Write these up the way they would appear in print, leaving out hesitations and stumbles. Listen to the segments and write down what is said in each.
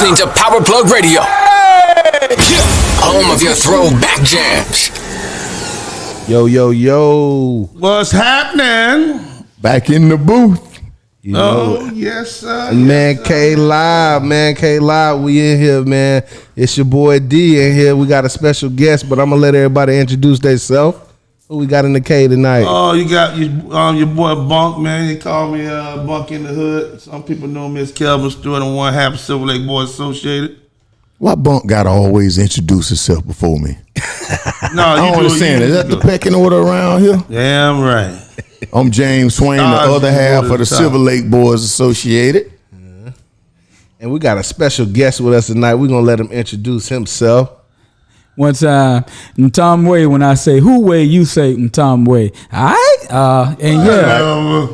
listening to Power Plug Radio, home of your throwback jams. Yo, yo, yo. What's happening? Back in the booth. You know, yes, sir. Man K Live, we in here, man. It's your boy D in here. We got a special guest, but I'm gonna let everybody introduce themselves. Who we got in the K tonight? Oh, you got your boy Bunk, man. He called me Bunk in the Hood. Some people know me as Kelvin Stewart and one half Silver Lake Boys Associated. Why Bunk gotta always introduce himself before me? No, I don't understand. Is that the pecking order around here? Damn right. I'm James Swain, the other half of the Silver Lake Boys Associated. And we got a special guest with us tonight. We're gonna let him introduce himself. One time, Tom Way, when I say who way, you say Tom Way. All right? And yeah.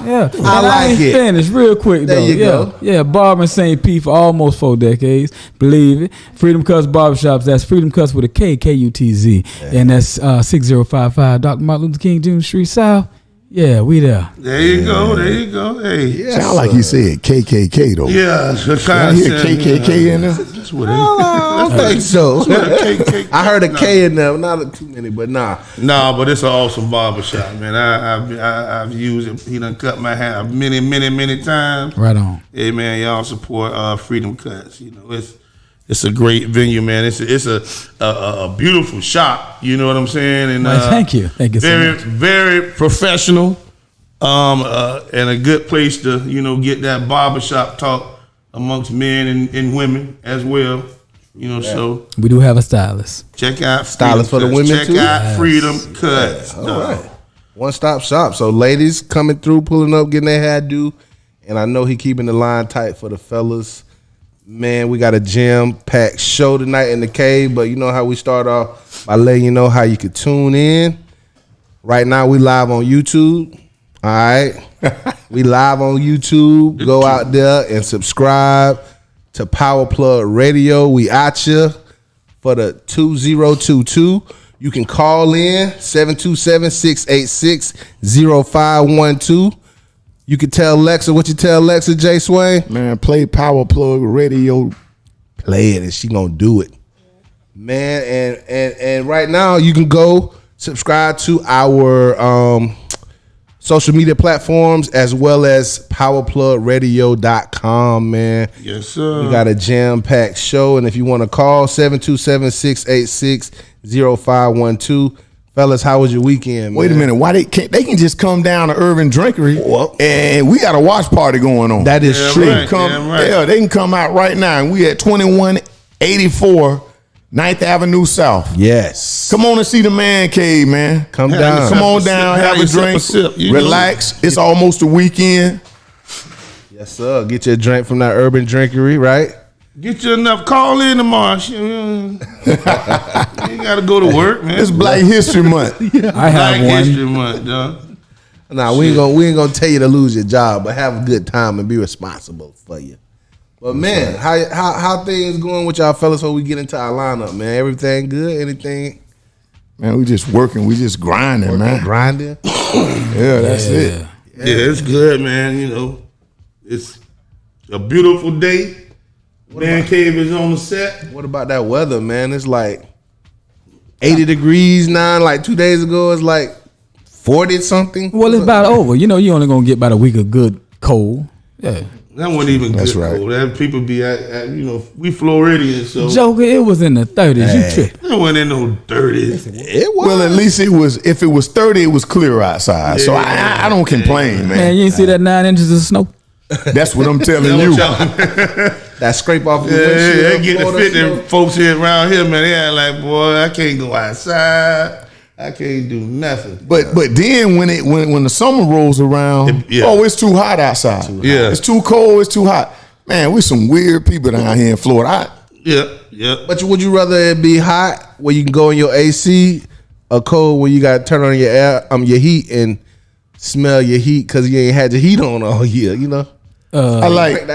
Yeah. I like it. Finish real quick, though. There you go. Yeah, Barber in St. Pete for almost 4 decades. Believe it. Freedom Cuts Barbershops. That's Freedom Cuts with a K, K-U-T-Z. Yeah. And that's 6055 Dr. Martin Luther King Jr. Street South. Yeah, we there. There you go. Hey. Yes, sound like he said KKK, though. Yeah. I hear KKK in there? That's what I don't think so. I heard a K in there. Not too many, but nah. No, but it's an awesome barbershop, man. I've used it. He done cut my hair many times. Right on. Hey, man, y'all support Freedom Cuts. You know, it's a great venue, man. It's a beautiful shop. You know what I'm saying? And thank you very, so much. very professional, and a good place to get that barbershop talk amongst men and women as well. So we do have a stylist. Check out Stylist for the women Check too? out Freedom Cuts. All right. One-stop shop. So ladies coming through, pulling up, getting their hair due. And I know he keeping the line tight for the fellas. Man, we got a jam-packed show tonight in the cave, but you know how we start off by letting you know how you could tune in. Right now, we live on YouTube. All right? We live on YouTube. Go out there and subscribe to Power Plug Radio. We at you for the 2022. You can call in 727-686-0512. You can tell Alexa what you tell Alexa, Jay Swain. Man, play Power Plug Radio. Play it and she gonna do it. Man, and right now you can go subscribe to our social media platforms as well as powerplugradio.com, man. Yes, sir. We got a jam-packed show, and if you want to call 727-686-0512. Fellas, how was your weekend, man? Wait a minute. Why they can just come down to Urban Drinkery and we got a watch party going on. That is true. Right, right. Yeah, they can come out right now. And we at 2184 9th Avenue South. Yes. Come on and see the man cave, man. Come down. Come on down, have a drink, relax. It's almost the weekend. Yes, sir. Get you a drink from that Urban Drinkery, right? Get you enough. Call in tomorrow. You got to go to work, man. It's Black History Month. I have Black one. History Month, dog. Nah, we ain't gonna tell you to lose your job, but have a good time and be responsible for you. But man, how things going with y'all fellas before we get into our lineup, man? Everything good? Anything? Man, we just working. We just grinding, man. Grinding? Yeah, that's it. Yeah, it's good, man. It's a beautiful day. Man Cave is on the set. What about that weather, man? It's like 80 degrees now. Like 2 days ago, it's like 40 something. Well, it's about over. You only going to get about a week of good cold. Yeah. That wasn't even That's good. right. Though. That people be at we Floridians, so Joker, it was in the 30s. You tripped. it wasn't in no 30s. It was. Well, at least it was. If it was 30, it was clear outside. So I don't complain, man. Man, you ain't see that 9 inches of snow? That's what I'm telling you. That scrape off the Yeah, windshield. they get the fit them folks here around here, man. They act like, boy, I can't go outside. I can't do nothing. But then when the summer rolls around, it's too hot outside. It's too cold. It's too hot. Man, we some weird people down here in Florida. Yeah. But would you rather it be hot where you can go in your AC, or cold where you got to turn on your your heat and smell your heat because you ain't had your heat on all year? I like the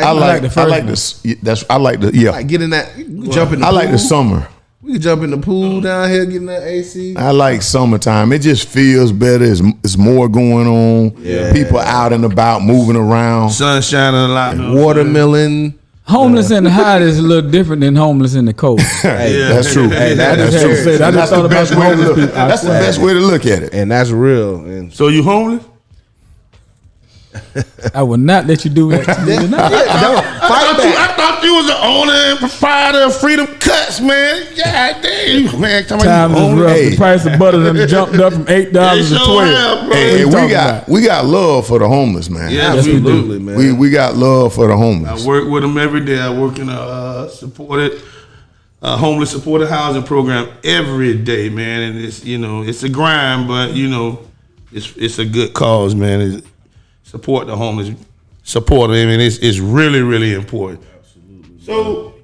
Like, get in that. Jump in the I like the pool. summer. We We can jump in the pool down here, getting that AC. I like summertime. It just feels better. It's more going on. Yeah. People out and about, moving around. Sun shining a lot. Watermelon. Homeless in the hot is a little different than homeless in the cold. Hey, Yeah. that's true. Hey, that's true. true. I just thought about the homeless people. That's the best way to look at it. And that's real. And So you homeless? I will not let you do that. fight I thought you was the owner and proprietor of Freedom Cuts, man. God damn, man. Time is rough. Hey. The price of butter done jumped up from $8 to $12. Hey, What we you got love for the homeless, man. Yeah, Yes, we do. absolutely, man. We got love for the I homeless. work with them every day. I work in a homeless supported housing program every day, man. And it's a grind, but it's a good cause, man. Support the homeless, support them. I mean, it's really, really important. Absolutely.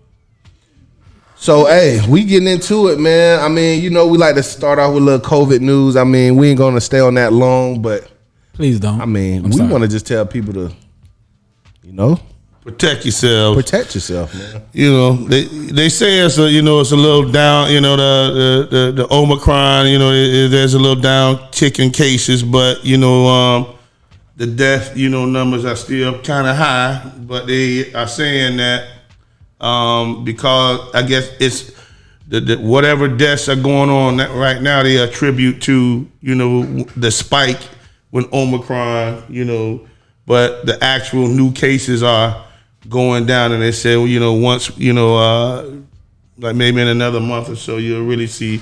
So, hey, we getting into it, man. I mean, we like to start off with a little COVID news. I mean, we ain't gonna stay on that long, but Please don't. I mean, I'm we sorry. want to just tell people to, Protect yourself. protect yourself, man. They say it's a little down. The Omicron. There's a little downtick in cases, but the death numbers are still kind of high. But they are saying that because I guess it's whatever deaths are going on right now, they attribute to the spike when Omicron. But the actual new cases are going down, and they say, once like maybe in another month or so, you'll really see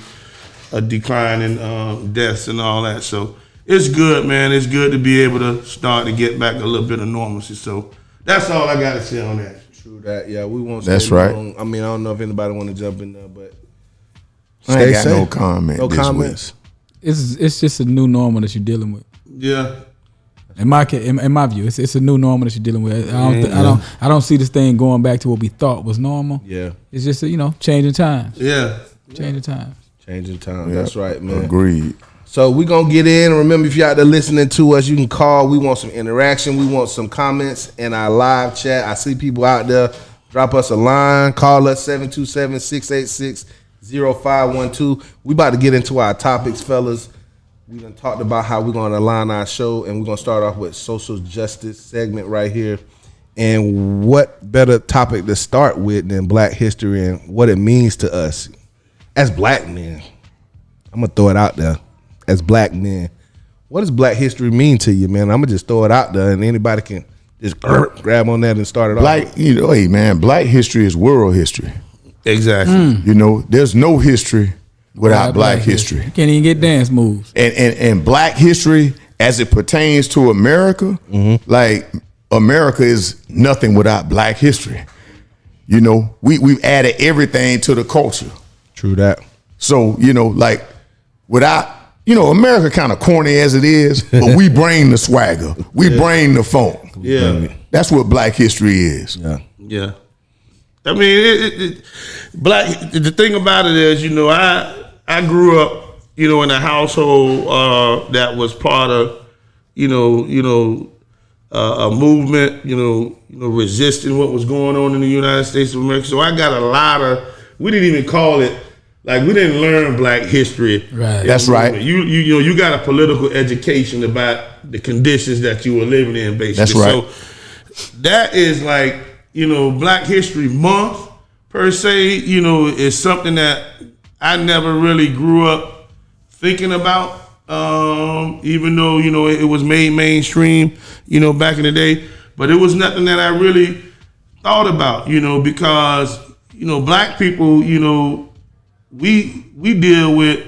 a decline in deaths and all that. So it's good, man. It's good to be able to start to get back a little bit of normalcy. So that's all I got to say on that. True that. Yeah, we won't. That's stay right. long. I mean, I don't know if anybody want to jump in there, but I ain't got safe. no comment. No this comments. It's just a new normal that you're dealing with. Yeah. In my view, it's a new normal that you're dealing with. I don't see this thing going back to what we thought was normal. Yeah, It's just changing times. Yeah. Changing times. changing time. Yeah, That's right, man. Agreed. So we gonna get in. Remember, if you're out there listening to us, you can call. We want some interaction. We want some comments in our live chat. I see people out there. Drop us a line. Call us 727-686-0512. We about to get into our topics, fellas. We done talked about how we're gonna align our show, and we're gonna start off with social justice segment right here. And what better topic to start with than Black history and what it means to us as Black men? I'm gonna throw it out there. As Black men, what does Black history mean to you, man? I'm gonna just throw it out there, and anybody can just grab on that and start it off. Hey man, Black history is world history. Exactly. There's no history without Black history. You can't even get dance moves. And Black history, as it pertains to America, like America is nothing without Black history. We've added everything to the culture. True that. So, without, America kind of corny as it is, but we bring the swagger. We bring the funk. Yeah. That's what Black history is. Yeah. Yeah. I mean, Black. The thing about it is, I grew up, in a household that was part of, a movement, resisting what was going on in the United States of America. So I got a lot of. We didn't even call it. Like, we didn't learn Black history. Right. That's right. You got a political education about the conditions that you were living in, basically. That's right. So that is like, Black History Month, per se, is something that I never really grew up thinking about, even though, it was made mainstream, back in the day. But it was nothing that I really thought about, because, Black people, we deal with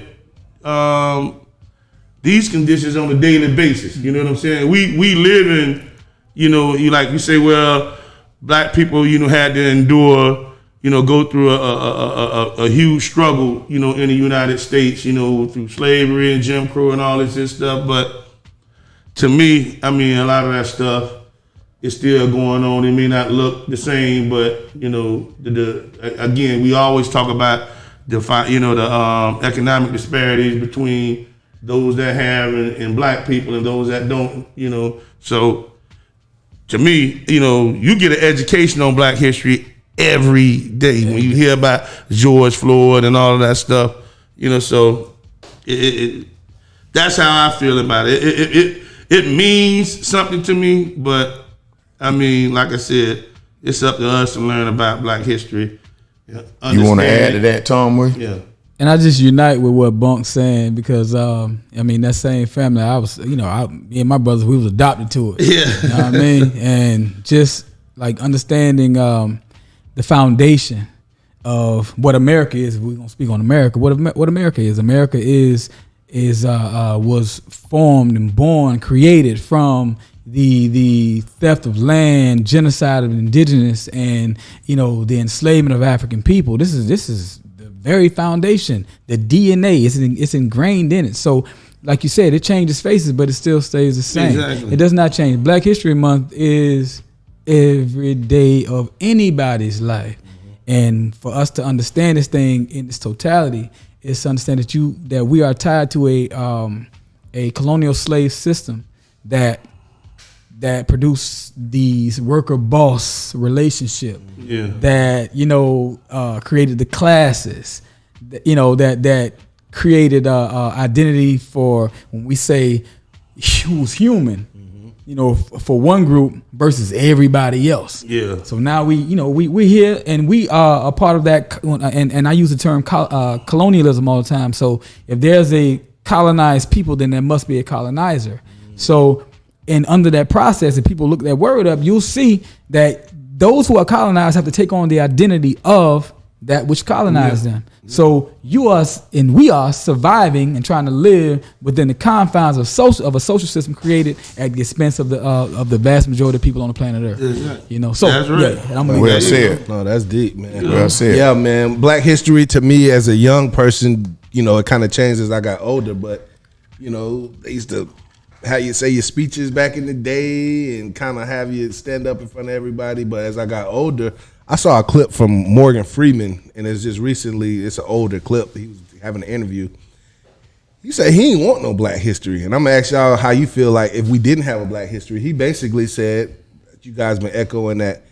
these conditions on a daily basis. You know what I'm saying? We live in, like you say, well, Black people, had to endure, go through a huge struggle, in the United States, through slavery and Jim Crow and all this stuff. But to me, I mean, a lot of that stuff is still going on. It may not look the same, but again, we always talk about the economic disparities between those that have and Black people and those that don't. So to me, you get an education on Black history every day when you hear about George Floyd and all of that stuff. So that's how I feel about it. It means something to me, but I mean, like I said, it's up to us to learn about Black history. You want to add to that, Tom? Yeah. And I just unite with what Bunk's saying because I mean that same family me and my brothers, we was adopted to it. Yeah. You know what I mean? And just like understanding the foundation of what America is. We're gonna speak on America. What America is. America was formed and born, created from the theft of land, genocide of indigenous, and the enslavement of African people. This is the very foundation, the DNA. It's ingrained in it. So, like you said, it changes faces, but it still stays the same. Exactly. It does not change. Black History Month is every day of anybody's life, and for us to understand this thing in its totality is to understand that we are tied to a colonial slave system that produced these worker boss relationship that created the classes that created identity for when we say who's human for one group versus everybody else. Yeah. So now we're here and we are a part of that, and I use the term colonialism all the time. So if there's a colonized people, then there must be a colonizer. So and under that process, if people look that word up, you'll see that those who are colonized have to take on the identity of that which colonized them. So we are surviving and trying to live within the confines of a social system created at the expense of the vast majority of people on the planet Earth. Exactly. So that's right. Well said. No, that's deep, man. Well said. Yeah, man. Black history to me as a young person, it kind of changed as I got older. But they used to how you say your speeches back in the day and kind of have you stand up in front of everybody. But as I got older, I saw a clip from Morgan Freeman, and it's just recently, it's an older clip. He was having an interview. He said he ain't want no Black history. And I'm going to ask y'all how you feel like if we didn't have a Black history. He basically said, that you guys been echoing that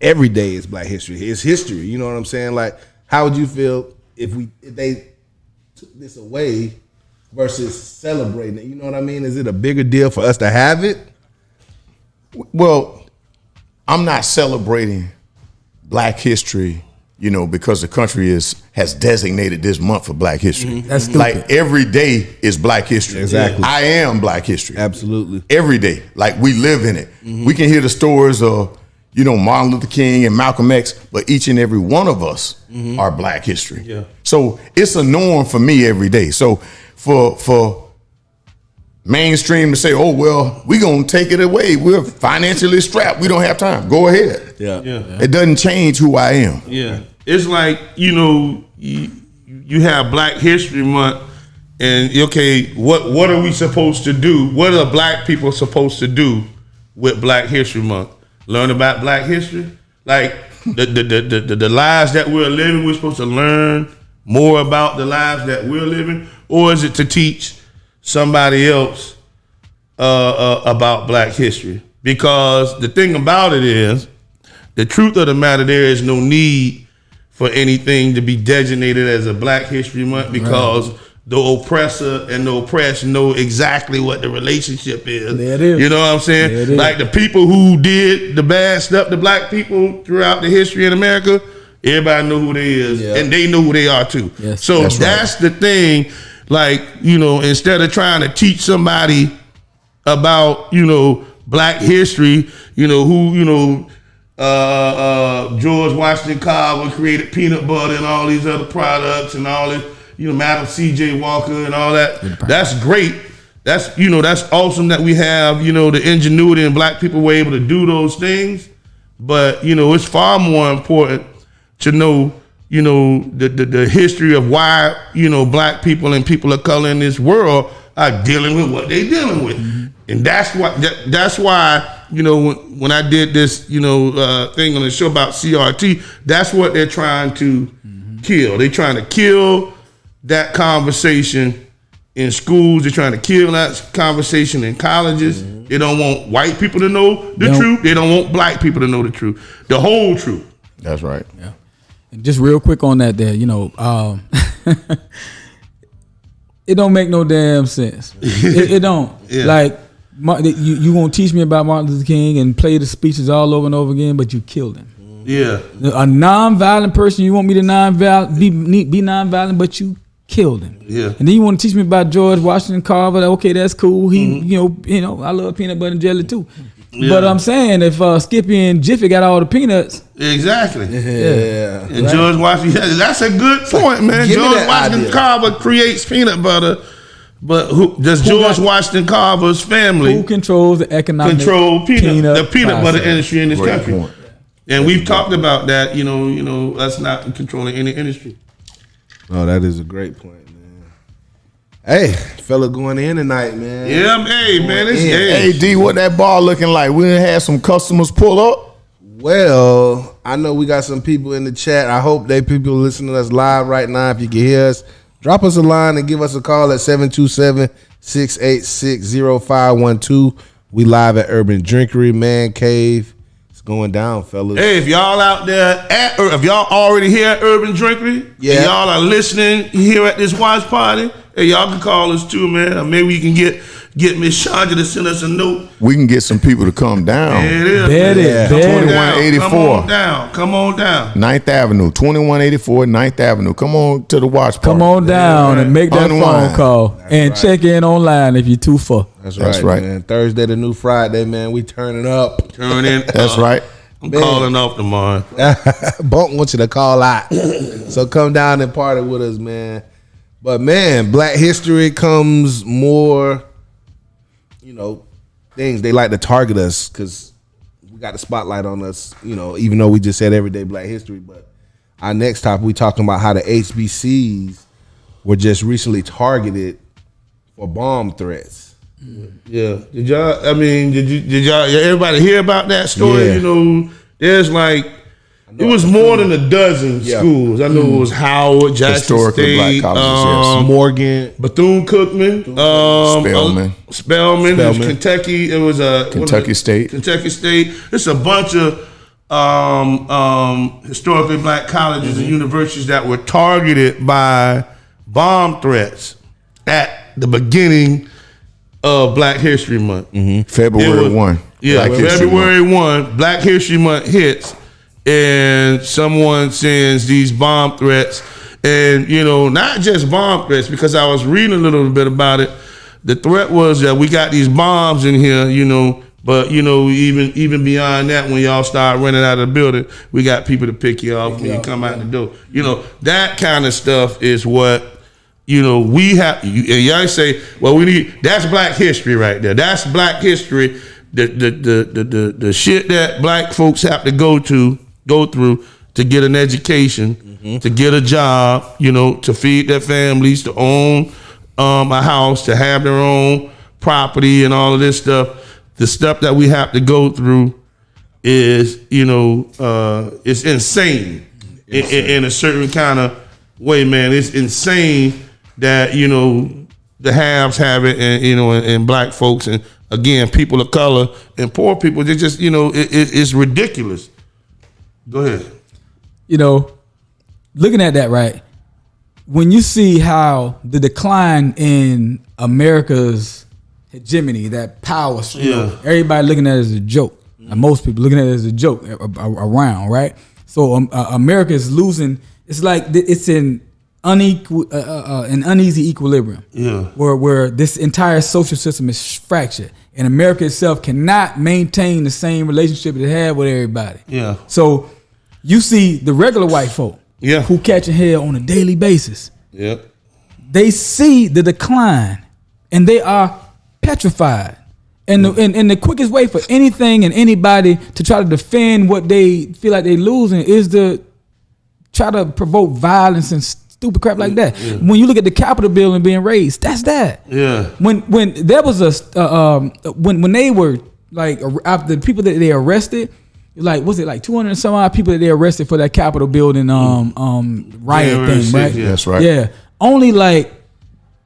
every day is Black history. It's history, you know what I'm saying? Like, how would you feel if they took this away versus celebrating it? You know what I mean? Is it a bigger deal for us to have it? Well, I'm not celebrating Black history, because the country has designated this month for Black history. That's stupid. Like every day is Black history. Exactly. I am Black history. Absolutely. Every day. Like we live in it. We can hear the stories of, Martin Luther King and Malcolm X, but each and every one of us are Black history. Yeah. So it's a norm for me every day. So for mainstream to say, oh, well, we're going to take it away. We're financially strapped. We don't have time. Go ahead. Yeah. It doesn't change who I am. Yeah. It's like, you have Black History Month and, okay, what are we supposed to do? What are Black people supposed to do with Black History Month? Learn about Black history? Like the lives that we're living, we're supposed to learn more about the lives that we're living? Or is it to teach somebody else about Black history? Because the thing about it is, the truth of the matter, there is no need for anything to be designated as a Black History Month because the oppressor and the oppressed know exactly what the relationship is. There it is. You know what I'm saying? Like the people who did the bad stuff to Black people throughout the history in America, everybody know who they is, and they know who they are too. Yes. So that's the thing. Like, instead of trying to teach somebody about, Black history, who, George Washington Carver created peanut butter and all these other products and all this, Madam C.J. Walker and all that. That's great. That's, that's awesome that we have, the ingenuity and Black people were able to do those things. But, it's far more important to know, the history of why, Black people and people of color in this world are dealing with what they're dealing with. And that's why, when I did this, thing on the show about CRT, that's what they're trying to kill. They're trying to kill that conversation in schools. They're trying to kill that conversation in colleges. They don't want white people to know the truth. They don't want Black people to know the truth, the whole truth. That's right. Yeah. And just real quick on that, there, you know, it don't make no damn sense. It don't. Yeah. Like you gonna teach me about Martin Luther King and play the speeches all over and over again, but you killed him. Yeah. A non-violent person, you want me to be non-violent, but you killed him. Yeah. And then you want to teach me about George Washington Carver. Okay, that's cool. He, you know, I love peanut butter and jelly too. Yeah. But I'm saying if Skippy and Jiffy got all the peanuts, Exactly. Yeah. And George Washington, that's a good point, man. Give me George that Washington idea. Carver creates peanut butter, but who does George Washington Carver's family who controls the economic control the peanut butter process? industry in this Great country? point. And we've talked about that, you know, us not controlling any industry. Oh, that is a great point, man. Hey, fella going in tonight, man. Yeah, hey, man, it's Hey, Hey, D, what that bar looking like? We done had some customers pull up. Well, I know we got some people in the chat. I hope they people listening to us live right now. If you can hear us, drop us a line and give us a call at 727-686-0512. We live at Urban Drinkery, Man Cave. It's going down, fellas. Hey, if y'all out there if y'all already here at Urban Drinkery, Yeah. and y'all are listening here at this watch party, hey, y'all can call us too, man. Maybe we can get Miss Chandra to send us a note. We can get some people to come down. There it is. There it man. is. Come There on it is. down. 2184. Come on down. 9th Avenue, 2184 9th Avenue. Come on to the watch party. Come on down and make that Unwind. phone call and check in online if you're too far. That's That's right, right. man. Thursday, the new Friday, man. We turning up. Turn in. That's right. I'm calling off tomorrow. Bump wants you to call out. So come down and party with us, man. But man, Black History comes more, you know, things they like to target us because we got the spotlight on us, you know, even though we just said everyday Black History. But our next topic, we talking about how the HBCs were just recently targeted for bomb threats. Yeah. Did y'all everybody hear about that story? Yeah. You know, there's like it was more than a dozen Yeah. schools. I know it was Howard, Jackson Historically State, black colleges, yes. Morgan, Bethune-Cookman, Spelman. It was Kentucky. It was Kentucky State. Kentucky State. It's a bunch of historically black colleges and universities that were targeted by bomb threats at the beginning of Black History Month. February 1. Yeah, Black History February Month. 1, Black History Month hits, and someone sends these bomb threats. And, you know, not just bomb threats, because I was reading a little bit about it. The threat was that we got these bombs in here, you know, but, you know, even beyond that, when y'all start running out of the building, we got people to pick you off when you come out the door. You know, that kind of stuff is what, you know, we have. And y'all say, well, we need, that's Black history right there. That's Black history. The shit that black folks have to go through to get an education, to get a job, you know, to feed their families, to own a house, to have their own property and all of this stuff. The stuff that we have to go through is, you know, it's insane in a certain kind of way, man. It's insane that, you know, the haves have it, and, you know, and black folks, and again, people of color and poor people, they just, you know, it's ridiculous. Go ahead. You know, looking at that, right? When you see how the decline in America's hegemony, that power, you know, everybody looking at it as a joke. Most people looking at it as a joke around, right? So America is losing. It's like it's in an uneasy equilibrium. Yeah. Where this entire social system is fractured, and America itself cannot maintain the same relationship it had with everybody. Yeah. So you see the regular white folk, who catching hell on a daily basis. Yeah. They see the decline, and they are petrified. And the quickest way for anything and anybody to try to defend what they feel like they're losing is to try to provoke violence and stupid crap like that. Yeah. When you look at the Capitol building being raised, that's that. Yeah. When there was when they were like, after the people that they arrested, like, was it like 200 and some odd people that they arrested for that Capitol building riot thing, right? Yeah, that's right. Yeah. Only like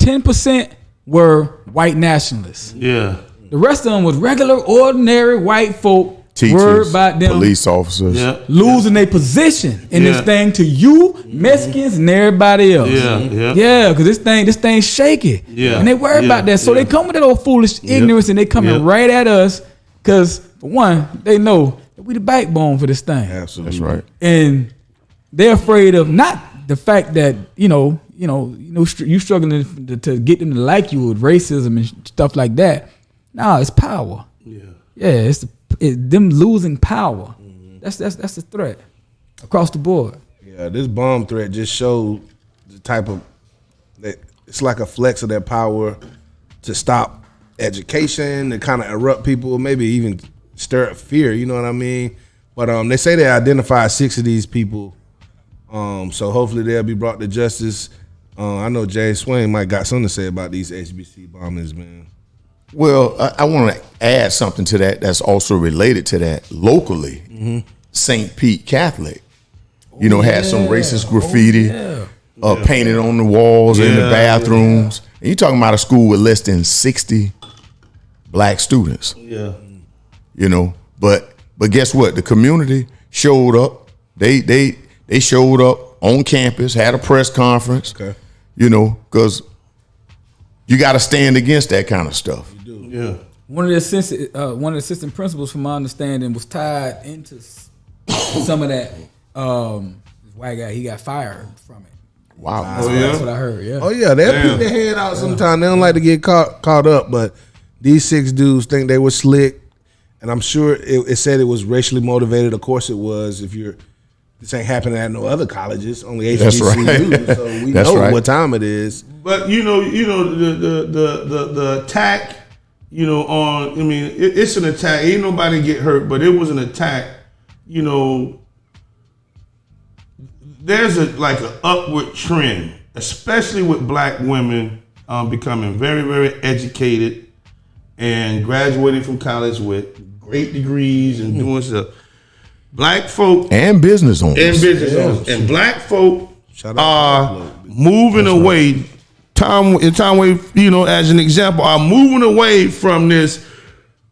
10% were white nationalists. Yeah. The rest of them was regular, ordinary white folk Teachers, about them police officers. Yeah. losing their position in this thing to you, Mexicans, and everybody else. Yeah, because this thing shaky. Yeah. And they worry about that. So they come with that old foolish ignorance and they coming right at us because, for one, they know that we the backbone for this thing. Absolutely. That's right. And they're afraid of not the fact that, you struggling to get them to like you with racism and stuff like that. No, it's power. Yeah, it's them losing power. That's the threat across the board. Yeah, this bomb threat just showed the type of that it's like a flex of their power to stop education, to kind of erupt people, maybe even stir up fear. You know what I mean? But they say they identified 6 of these people, so hopefully they'll be brought to justice. I know Jay Swain might got something to say about these HBC bombings, man. Well, I want to add something to that that's also related to that. Locally, St. Pete Catholic, had some racist graffiti painted on the walls in the bathrooms. And you're talking about a school with less than 60 black students. Yeah. But guess what? The community showed up. They showed up on campus, had a press conference. Okay. Because you got to stand against that kind of stuff. Yeah. One of the assistant principals, from my understanding, was tied into some of that. This white guy, he got fired from it. Wow. That's what I heard. Yeah. Oh yeah, they'll peek their head out sometimes. They don't like to get caught up, but these 6 dudes think they were slick, and I'm sure it said it was racially motivated. Of course, it was. This ain't happening at no other colleges, only HBCUs, so we know what time it is. But the attack, it's an attack. Ain't nobody get hurt, but it was an attack. There's an upward trend, especially with black women becoming very, very educated and graduating from college with great degrees and doing stuff. Black folk and business owners. And black folk are moving away. Tom Wave, as an example, are moving away from this.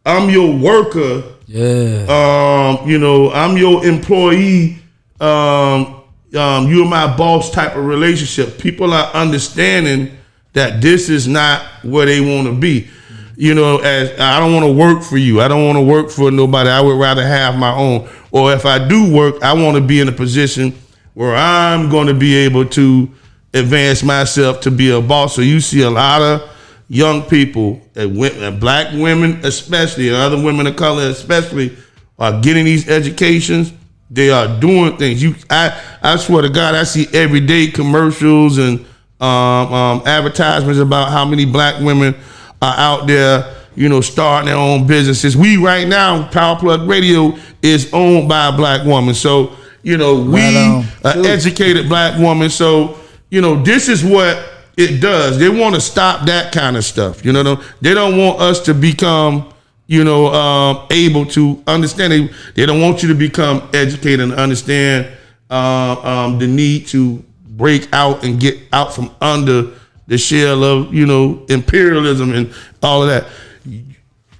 I'm your worker. Yeah. I'm your employee. You're my boss type of relationship. People are understanding that this is not where they want to be. As I don't want to work for you. I don't want to work for nobody. I would rather have my own. Or if I do work, I want to be in a position where I'm going to be able to advance myself to be a boss. So you see a lot of young people, and black women especially, and other women of color especially, are getting these educations. They are doing things. I swear to God, I see everyday commercials and advertisements about how many black women are out there, starting their own businesses. We right now, Power Plug Radio is owned by a black woman. So, we an educated black woman. So, this is what it does. They want to stop that kind of stuff. They don't want us to become, able to understand. They don't want you to become educated and understand the need to break out and get out from under the shell of, imperialism and all of that.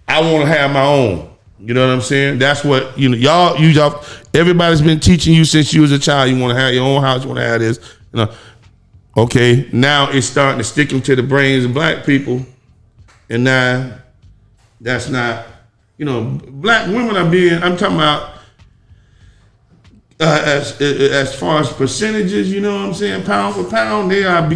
I want to have my own. You know what I'm saying? That's what, y'all, everybody's been teaching you since you was a child. You want to have your own house, you want to have this. Okay, now it's starting to stick into the brains of black people. And now that's not, black women are being, I'm talking about, as far as percentages, you know what I'm saying, pound for pound, they are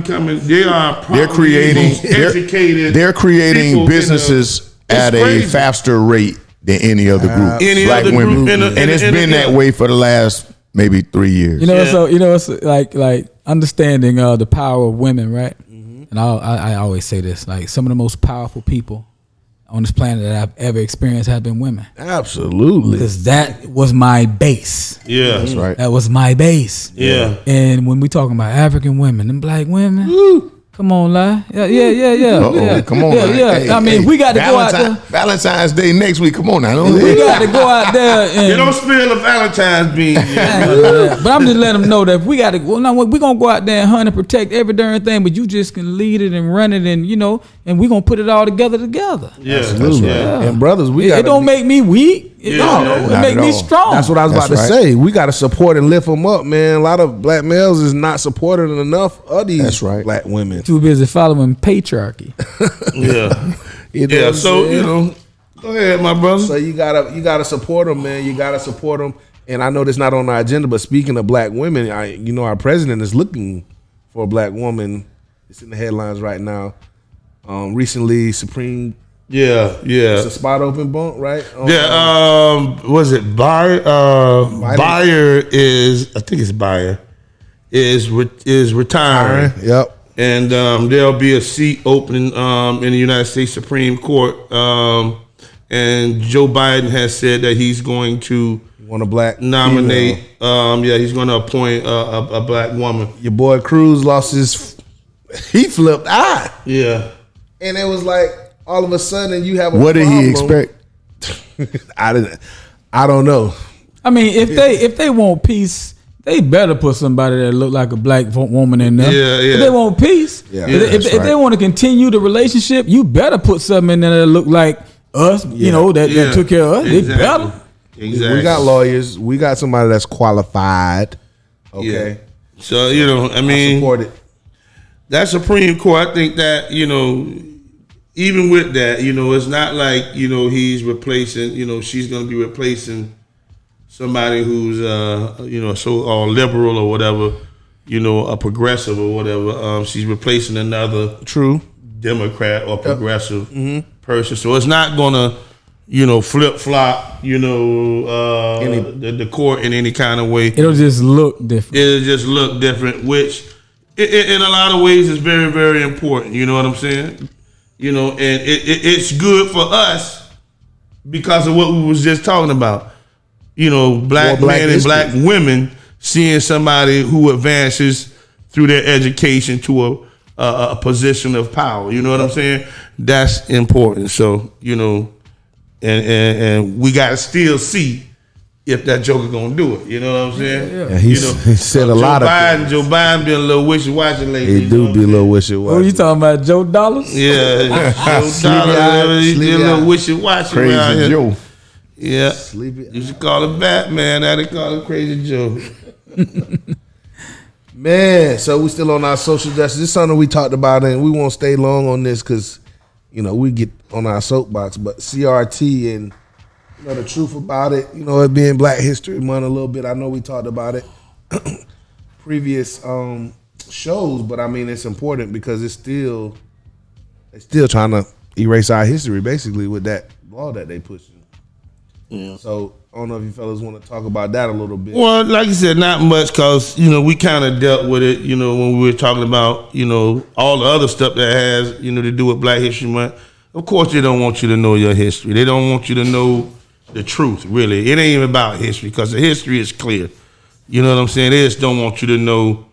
creating educated. They're creating businesses at a faster rate than any other group. Black women, and it's been that way for the last maybe 3 years. It's like understanding the power of women, right? Mm-hmm. And I always say this: like, some of the most powerful people on this planet that I've ever experienced have been women. Absolutely. Because that was my base. Yeah. That's right. That was my base. Yeah. And when we talking about African women and black women, come Come on, lie. Yeah. Yeah. Come on, Yeah, man. yeah. Hey, I mean, hey, we got to go out there. Valentine's Day next week. Come on now. We got to go out there and You don't spill the Valentine's bean. but I'm just letting them know that if we got to. Well, now we're gonna go out there and hunt and protect every darn thing, but you just can lead it and run it, and and we're gonna put it all together. Yeah, Absolutely. Yeah. And brothers, It don't make me weak. It not make at me all. strong. That's what I was That's about to right. say. We got to support and lift them up, man. A lot of black males is not supporting enough of these That's right. black women. Too busy following patriarchy. Yeah. You know Yeah. what I'm So saying? go ahead, my brother. So you gotta support them, man. You gotta support them. And I know that's not on our agenda, but speaking of black women, our president is looking for a black woman. It's in the headlines right now. Recently, Supreme. Yeah. It's a spot open, bunk, right? Was it Bayer? Bayer is, I think it's Bayer, is retiring. Yep. And there'll be a seat opening in the United States Supreme Court. And Joe Biden has said that he's going to Want a black nominate. female. He's going to appoint a black woman. Your boy Cruz lost his. He flipped eye, Yeah. and it was like all of a sudden you have a What did he problem. expect? I don't know. I mean, if they want peace, they better put somebody that look like a black woman in there. Yeah. If they want peace, Yeah. if they want to continue the relationship, you better put something in there that look like us. That took care of us. They better. Exactly. We got lawyers. We got somebody that's qualified. Okay, So, I I mean, support it. that Supreme Court, I think that, even with that, it's not like, he's replacing, she's going to be replacing somebody who's, so liberal or whatever, a progressive or whatever. She's replacing another True. Democrat or progressive person. So it's not going to, flip flop, the court in any kind of way. It'll just look different. It'll just look different, which in a lot of ways is very, very important. You know what I'm saying? And it's good for us because of what we was just talking about. Black More black men and history. black women seeing somebody who advances through their education to a position of power. You know what I'm saying? That's important. So, and we got to still see if that joker gonna do it. You know what I'm saying? Yeah, he said a lot of things. Joe Biden been a little wishy-washy lately. He do be a little wishy-washy. Who you talking about, Joe Dollars? Yeah, Joe Dollar, he sleepy been a little eye. wishy-washy around Crazy here. Joe. Yeah, Sleepy you should call him Batman. Now they call him Crazy Joe. Man, so we still on our social justice. This is something we talked about, and we won't stay long on this because, we get on our soapbox. But CRT and, the truth about it, it being Black History Month a little bit. I know we talked about it previous shows, but I mean, it's important because it's still trying to erase our history, basically, with that law that they pushing. Yeah. So I don't know if you fellas want to talk about that a little bit. Well, like I said, not much because, we kind of dealt with it, when we were talking about, all the other stuff that has, to do with Black History Month. Of course, they don't want you to know your history. They don't want you to know the truth, really. It ain't even about history because the history is clear. You know what I'm saying? They just don't want you to know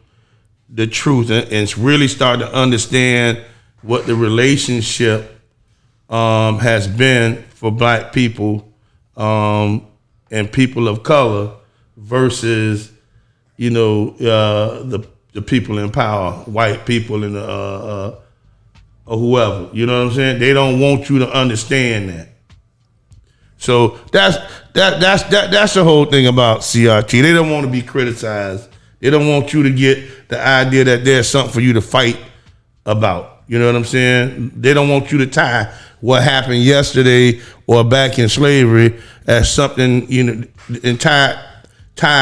the truth and really start to understand what the relationship has been for Black people and people of color versus, the people in power, white people and or whoever. You know what I'm saying? They don't want you to understand that. So that's the whole thing about CRT. They don't want to be criticized. They don't want you to get the idea that there's something for you to fight about. You know what I'm saying? They don't want you to tie what happened yesterday or back in slavery as something, and tie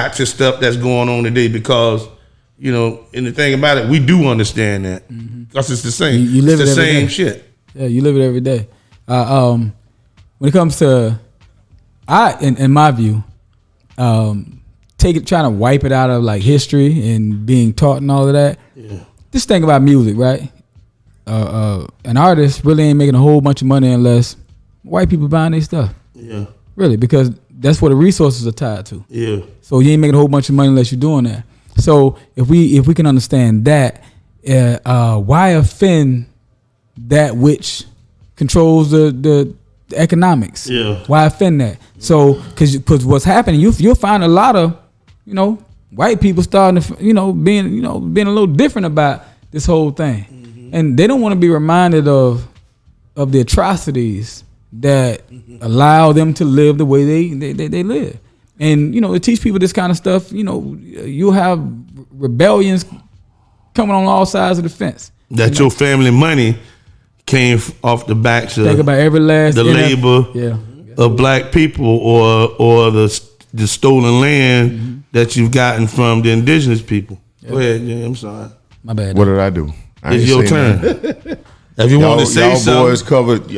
it to stuff that's going on today because, and the thing about it, we do understand that because it's the same. You live it's the it every same day. shit. Yeah, you live it every day. When it comes to, in my view, trying to wipe it out of like history and being taught and all of that. Yeah. Just think about music, right? An artist really ain't making a whole bunch of money unless white people buying their stuff. Yeah. Really, because that's where the resources are tied to. Yeah. So you ain't making a whole bunch of money unless you're doing that. So if we can understand that, why offend that which controls the economics? Yeah. Why offend that? So, because what's happening, you'll find a lot of, white people starting to, being a little different about this whole thing, and they don't want to be reminded of the atrocities that allow them to live the way they live. And to teach people this kind of stuff, you'll have rebellions coming on all sides of the fence. That your family money came off the backs of Think about every last the labor of black people or the stolen land that you've gotten from the indigenous people. Go ahead, I'm sorry. My bad. What did I do? It's your turn. If you want to say y'all something, boys covered the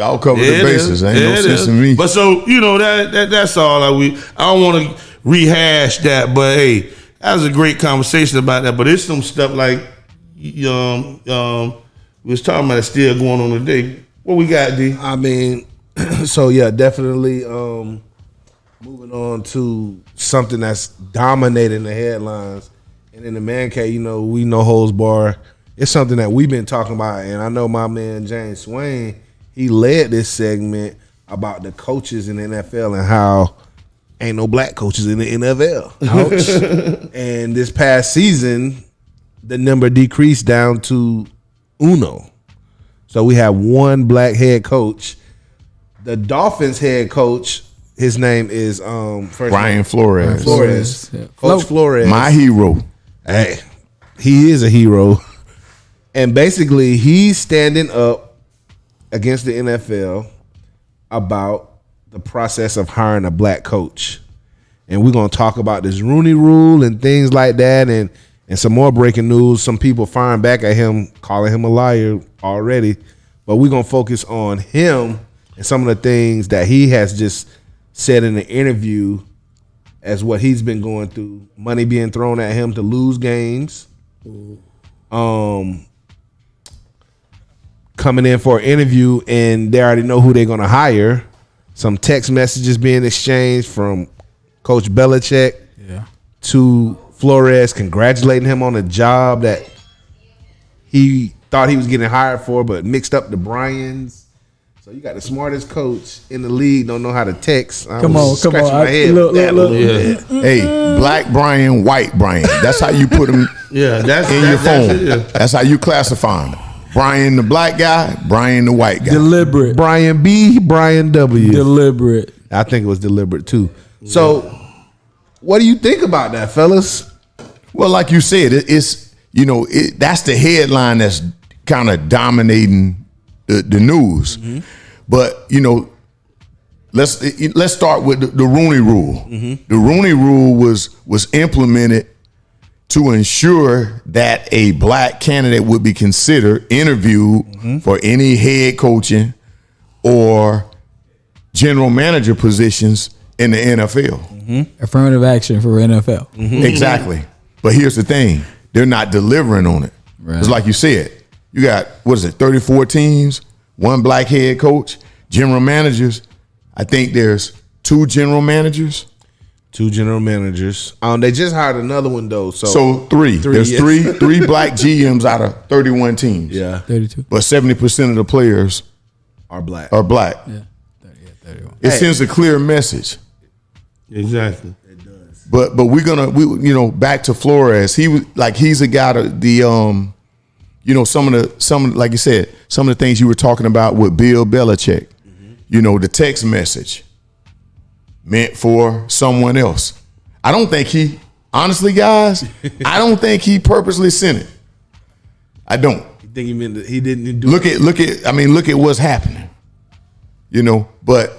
bases. Ain't no sense in me. But so that's all. I don't want to rehash that, but hey, that was a great conversation about that. But it's some stuff like we was talking about, it's still going on today. What we got, D? I mean, so yeah, definitely. Moving on to something that's dominating the headlines, and in the man cave, we know Holds Bar. It's something that we've been talking about, and I know my man James Swain, he led this segment about the coaches in the NFL and how ain't no black coaches in the NFL. Ouch. And this past season, the number decreased down to uno. So we have one black head coach. The Dolphins head coach, his name is Brian Flores. Coach Flores. My hero. Hey, he is a hero. And basically, he's standing up against the NFL about the process of hiring a black coach. And we're going to talk about this Rooney Rule and things like that, and some more breaking news. Some people firing back at him, calling him a liar already. But we're going to focus on him and some of the things that he has just said in the interview as what he's been going through. Money being thrown at him to lose games. Coming in for an interview and they already know who they're going to hire. Some text messages being exchanged from Coach Belichick to Flores, congratulating him on a job that he thought he was getting hired for, but mixed up the Bryans. So you got the smartest coach in the league, don't know how to text. Come on. My head Look. bit. Hey, black Brian, white Brian. That's how you put them that's in your phone. That's how you classify them. Brian the black guy, Brian the white guy. Deliberate. Brian B, Brian W. Deliberate. I think it was deliberate too. So what do you think about that, fellas? Well, like you said, that's the headline that's kind of dominating the news. Mm-hmm. But let's start with the Rooney Rule. Mm-hmm. The Rooney Rule was implemented to ensure that a black candidate would be considered, interviewed for any head coaching or general manager positions in the NFL. Mm-hmm. Affirmative action for NFL. Mm-hmm. Exactly. But here's the thing. They're not delivering on it. Right. It's like you said. You got, 34 teams, one black head coach, general managers. I think there's 2 general managers. 2 general managers. They just hired another one though. So 3. There's yes. three black GMs out of 31 teams. Yeah. 32. But 70% of the players are black. Yeah. 31. It sends a clear message. Exactly. It does. But we back to Flores. He's a guy to some of like you said, some of the things you were talking about with Bill Belichick. Mm-hmm. The text message meant for someone else. I don't think honestly, guys, I don't think he purposely sent it. I don't. You think he meant that he didn't do look at what's happening. But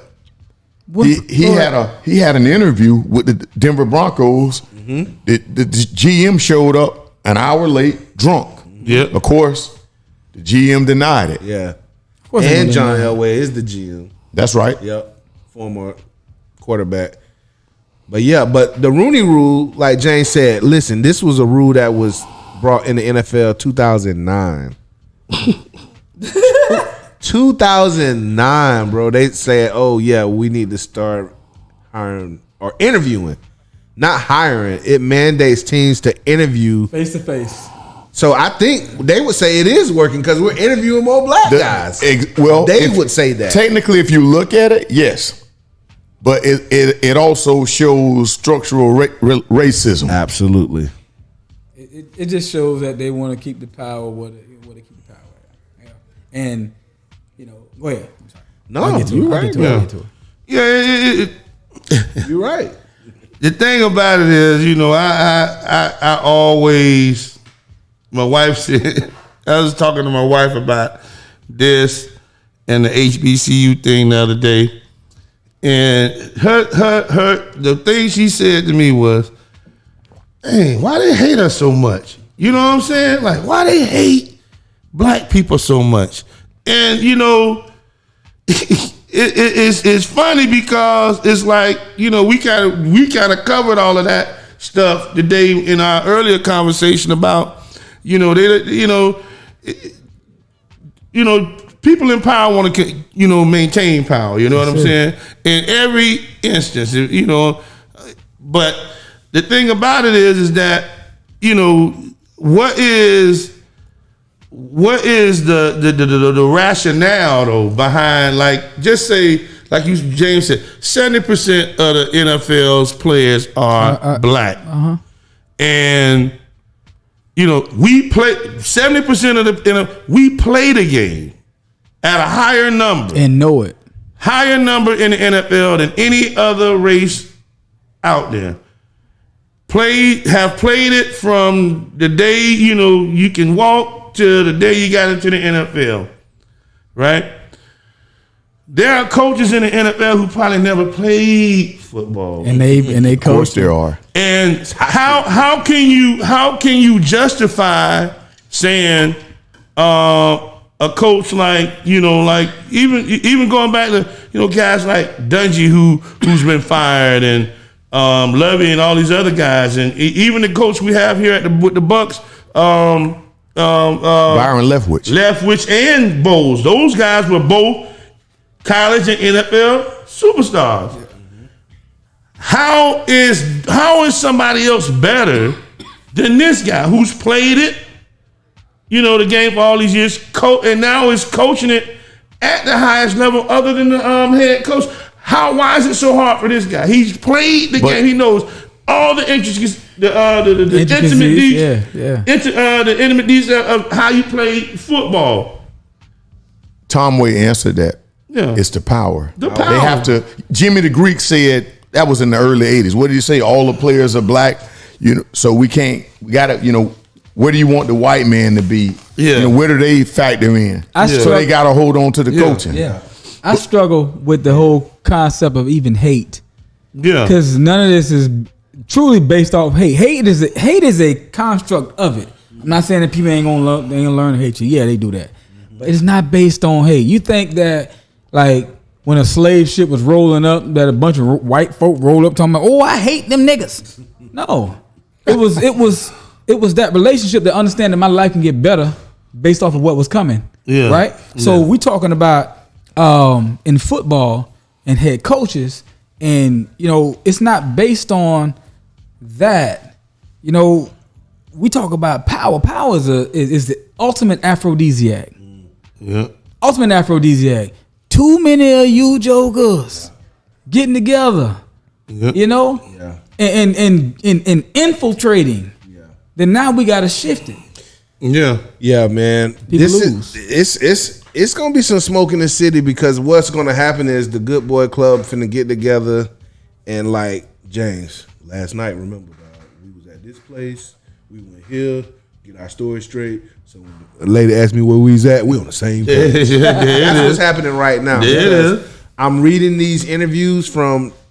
he had an interview with the Denver Broncos. Mm-hmm. The GM showed up an hour late, drunk. Yep. Of course, the GM denied it. Yeah. And John Elway is the GM. That's right. Yep. Former quarterback. But the Rooney Rule, like James said, listen, this was a rule that was brought in the NFL 2009. 2009, bro. They said, we need to start hiring or interviewing, not hiring. It mandates teams to interview face to face So I think they would say it is working because we're interviewing more black guys. Well, they would say that. Technically, if you look at it, yes. But it also shows structural racism. Absolutely. It just shows that they want to keep the power where they keep the power at. Yeah. And, go ahead. I'm sorry. No, you're right. You're right. The thing about it is, I always, my wife said, I was talking to my wife about this and the HBCU thing the other day. And the thing she said to me was, hey, why they hate us so much? You know what I'm saying? Like, why they hate black people so much? And, it's funny because it's like, we kind of covered all of that stuff today in our earlier conversation about, people in power want to, maintain power. You know what I'm saying? In every instance, But the thing about it is that, what is the rationale though behind, like, just say, like James said, 70% of the NFL's players are black, and we play 70% of the we play the game at a higher number and know it. Higher number in the NFL than any other race out there. Have played it from the day, you can walk to the day you got into the NFL, right? There are coaches in the NFL who probably never played football. And they coach. Of course there are. And how can you justify saying a coach like even going back to guys like Dungy who's been fired, and Lovey and all these other guys, and even the coach we have here with the Bucks, Byron Leftwich and Bowles. Those guys were both college and NFL superstars. How is somebody else better than this guy who's played it, the game for all these years, and now is coaching it at the highest level other than the head coach? Why is it so hard for this guy? He's played the game. He knows all the intricacies, the intimate details of how you play football. Tom Way answered that. Yeah. It's the power. The power. They have to. Jimmy the Greek said that was in the early 80s. What did he say? All the players are black. So we gotta, where do you want the white man to be? Yeah. Where do they factor in? So they gotta hold on to the coaching. Yeah. I struggle with the whole concept of even hate. Yeah. Because none of this is truly based off hate. Hate is a construct of it. I'm not saying that people ain't gonna learn to hate you. Yeah, they do that. But it's not based on hate. You think that, like, when a slave ship was rolling up, that a bunch of white folk rolled up talking about, oh, I hate them niggas. No. It was that relationship that understand that my life can get better based off of what was coming. Yeah. Right? So we talking about in football and head coaches, and it's not based on that. We talk about power. Power is the ultimate aphrodisiac. Yeah. Ultimate aphrodisiac. Too many of you jokers getting together, Yeah. and infiltrating. Yeah. Then now we got to shift it. Yeah. Yeah, man. It's gonna be some smoke in the city, because what's gonna happen is the Good Boy Club finna get together, and like James last night, remember, we was at this place, we went here, get our story straight. So when a lady asked me where we was at, we on the same page. That's what's happening right now. I'm reading these interviews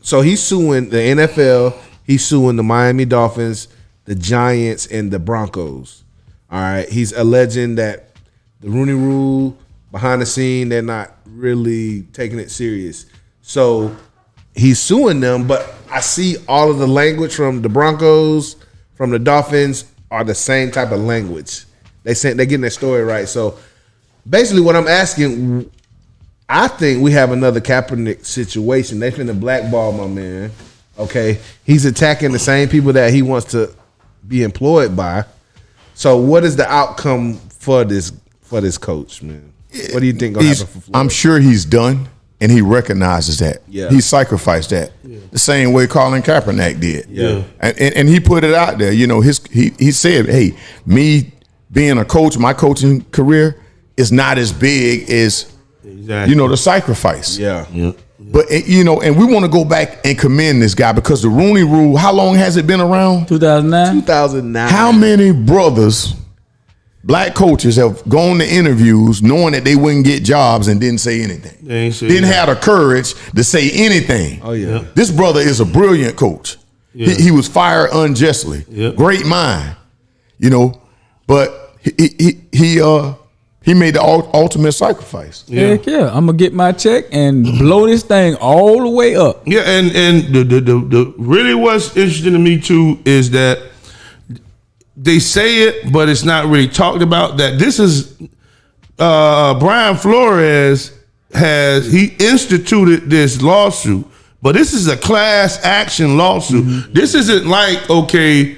so he's suing the NFL, he's suing the Miami Dolphins, the Giants, and the Broncos. All right, he's alleging that the Rooney Rule, behind the scene, they're not really taking it serious. So he's suing them, but I see all of the language from the Broncos, from the Dolphins, are the same type of language. They're getting their story right. So basically what I'm asking, I think we have another Kaepernick situation. They finna blackball my man. Okay. He's attacking the same people that he wants to be employed by. So what is the outcome for this coach, man? What do you think gonna happen for Florida? I'm sure he's done, and he recognizes that. Yeah. He sacrificed that the same way Colin Kaepernick did. Yeah. And he put it out there. You know, he said, "Hey, me being a coach, my coaching career is not as big as you know the sacrifice." Yeah. But you know, and we want to go back and commend this guy because the Rooney Rule. How long has it been around? 2009. 2009. How many brothers, black coaches, have gone to interviews knowing that they wouldn't get jobs and didn't say anything? Didn't have the courage to say anything. Oh yeah. This brother is a brilliant coach. Yeah. He was fired unjustly. Yeah. Great mind, you know, but he made the ultimate sacrifice. Heck yeah. I'm gonna get my check and blow this thing all the way up. Yeah, and the really what's interesting to me too is that they say it, but it's not really talked about. That this is Brian Flores he instituted this lawsuit, but this is a class action lawsuit. Mm-hmm. This isn't like, okay,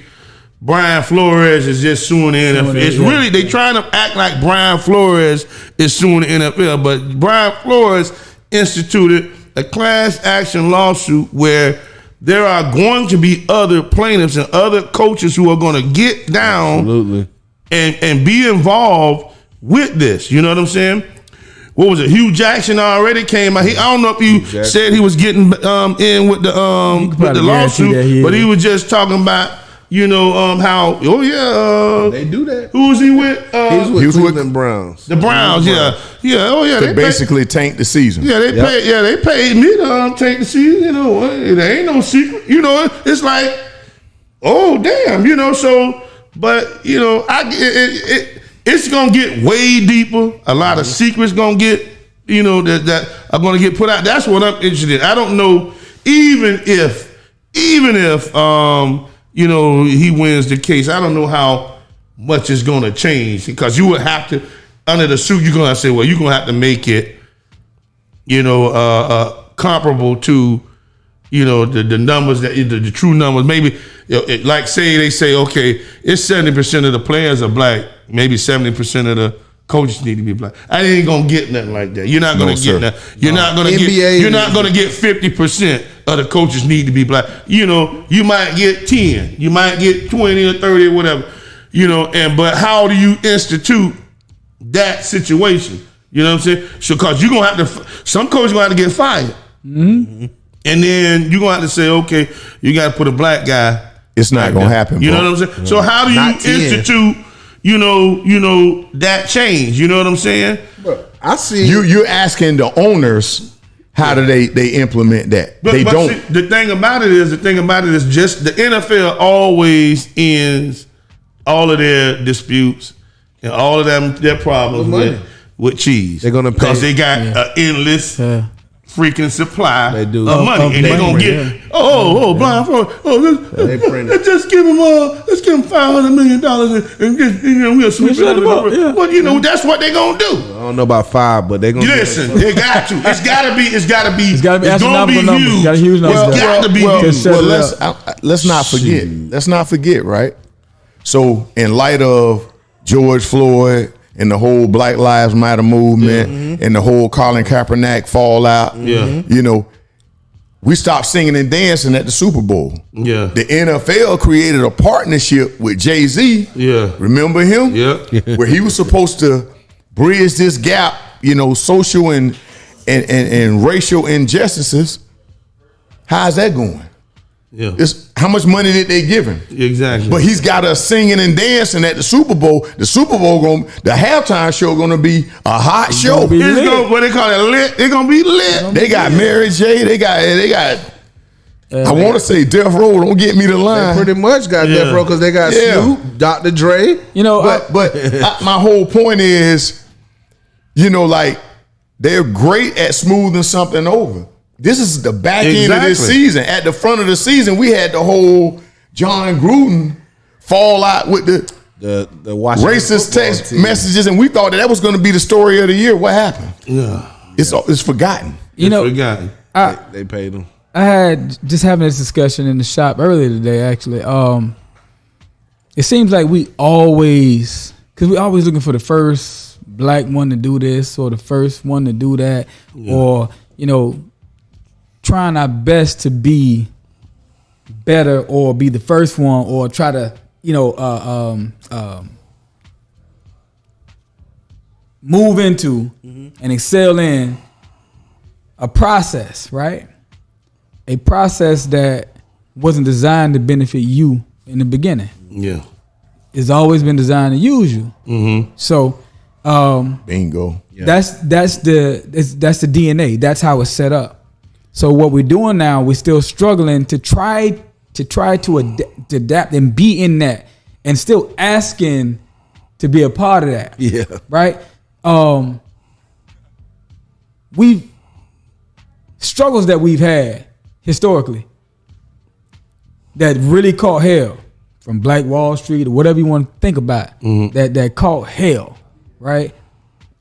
Brian Flores is just suing the NFL. It's really, they trying to act like Brian Flores is suing the NFL, but Brian Flores instituted a class action lawsuit where there are going to be other plaintiffs and other coaches who are going to get down Absolutely. and be involved with this. You know what I'm saying? What was it? Hugh Jackson already came out. I don't know if you said he was getting in with the lawsuit, but he was just talking about, you know, how they do that. Who was he with? He was with the Browns. The Browns, yeah. Oh yeah. They basically tanked the season. Yeah, they paid me to tank the season. You know, there ain't no secret. You know, it's like, oh damn, you know. So, but you know, it's gonna get way deeper. A lot of secrets gonna get, you know, that are gonna get put out. That's what I'm interested in. I don't know, even if you know, he wins the case, I don't know how much is going to change, because you would have to, under the suit, you're going to say, well, you're going to have to make it, you know, comparable to, you know, the numbers, the true numbers. Maybe, like they say, okay, it's 70% of the players are black, maybe 70% of the coaches need to be black. I ain't gonna get nothing like that. You're not gonna get that. You're not gonna get. You're not gonna get 50% of the coaches need to be black. You know, you might get 10, you might get 20 or 30 or whatever. You know, but how do you institute that situation? You know what I'm saying? So, cause you're gonna have to. Some coaches gonna have to get fired, and then you're gonna have to say, okay, you got to put a black guy. It's not gonna happen. You know what I'm saying? So how do you institute? You know that change. You know what I'm saying? But I see you're asking the owners how do they implement that? But don't. See, the thing about it is just the NFL always ends all of their disputes and all of their problems with cheese. They're gonna pay because they got an endless freaking supply they do. of money, and they're gonna get Brian Flores. Let's just give him $500 million and just, you know, we'll sweep it under the rug. But you know that's what they're gonna do. I don't know about 5, but they're gonna listen. They got to. It's gotta be huge. It's got a huge number. It's got to be huge. Let's not forget. Let's not forget, right? So, in light of George Floyd and the whole Black Lives Matter movement and the whole Colin Kaepernick fallout, you know, we stopped singing and dancing at the Super Bowl. Yeah. The NFL created a partnership with Jay-Z. Yeah. Remember him? Yeah. Where he was supposed to bridge this gap, you know, social and racial injustices. How's that going? Yeah. How much money did they give him? Exactly. But he's got us singing and dancing at the Super Bowl. The Super Bowl the halftime show gonna be a hot show. What they call it, lit. It's gonna be lit. They got Mary J. They got. I want to say Death Row. Don't get me the line. They pretty much got Death Row because they got Snoop, Dr. Dre. You know, but my whole point is, you know, like they're great at smoothing something over. This is the back end of this season. At the front of the season, we had the whole John Gruden fallout with the racist text messages, and we thought that was going to be the story of the year. What happened? Yeah, it's forgotten. Forgotten. They paid them. I had just having this discussion in the shop earlier today. Actually, it seems like we always looking for the first black one to do this or the first one to do that, or trying our best to be better or be the first one or try to move into and excel in a process, right? A process that wasn't designed to benefit you in the beginning. Yeah. It's always been designed to use you. Mm-hmm. So, bingo. Yeah. That's the DNA. That's how it's set up. So what we're doing now, we're still struggling to try to adapt and be in that, and still asking to be a part of that. Yeah. Right. Struggles that we've had historically that really caught hell, from Black Wall Street or whatever you want to think about, that caught hell, right?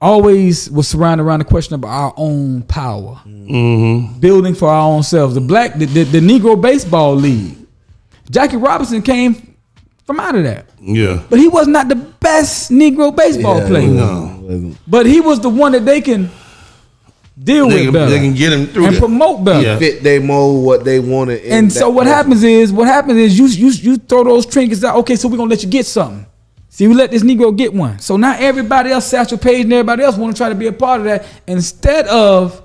Always was surrounded around the question of our own power, building for our own selves. The Negro Baseball League, Jackie Robinson came from out of that. Yeah, but he was not the best Negro baseball player. No, but he was the one that they can deal with better. They can get him through and promote better. Yeah. Fit their mold, what they wanted. And so what happens is you throw those trinkets out. Okay, so we're gonna let you get something. See, we let this Negro get one. So now everybody else, Satchel Paige and everybody else, want to try to be a part of that instead of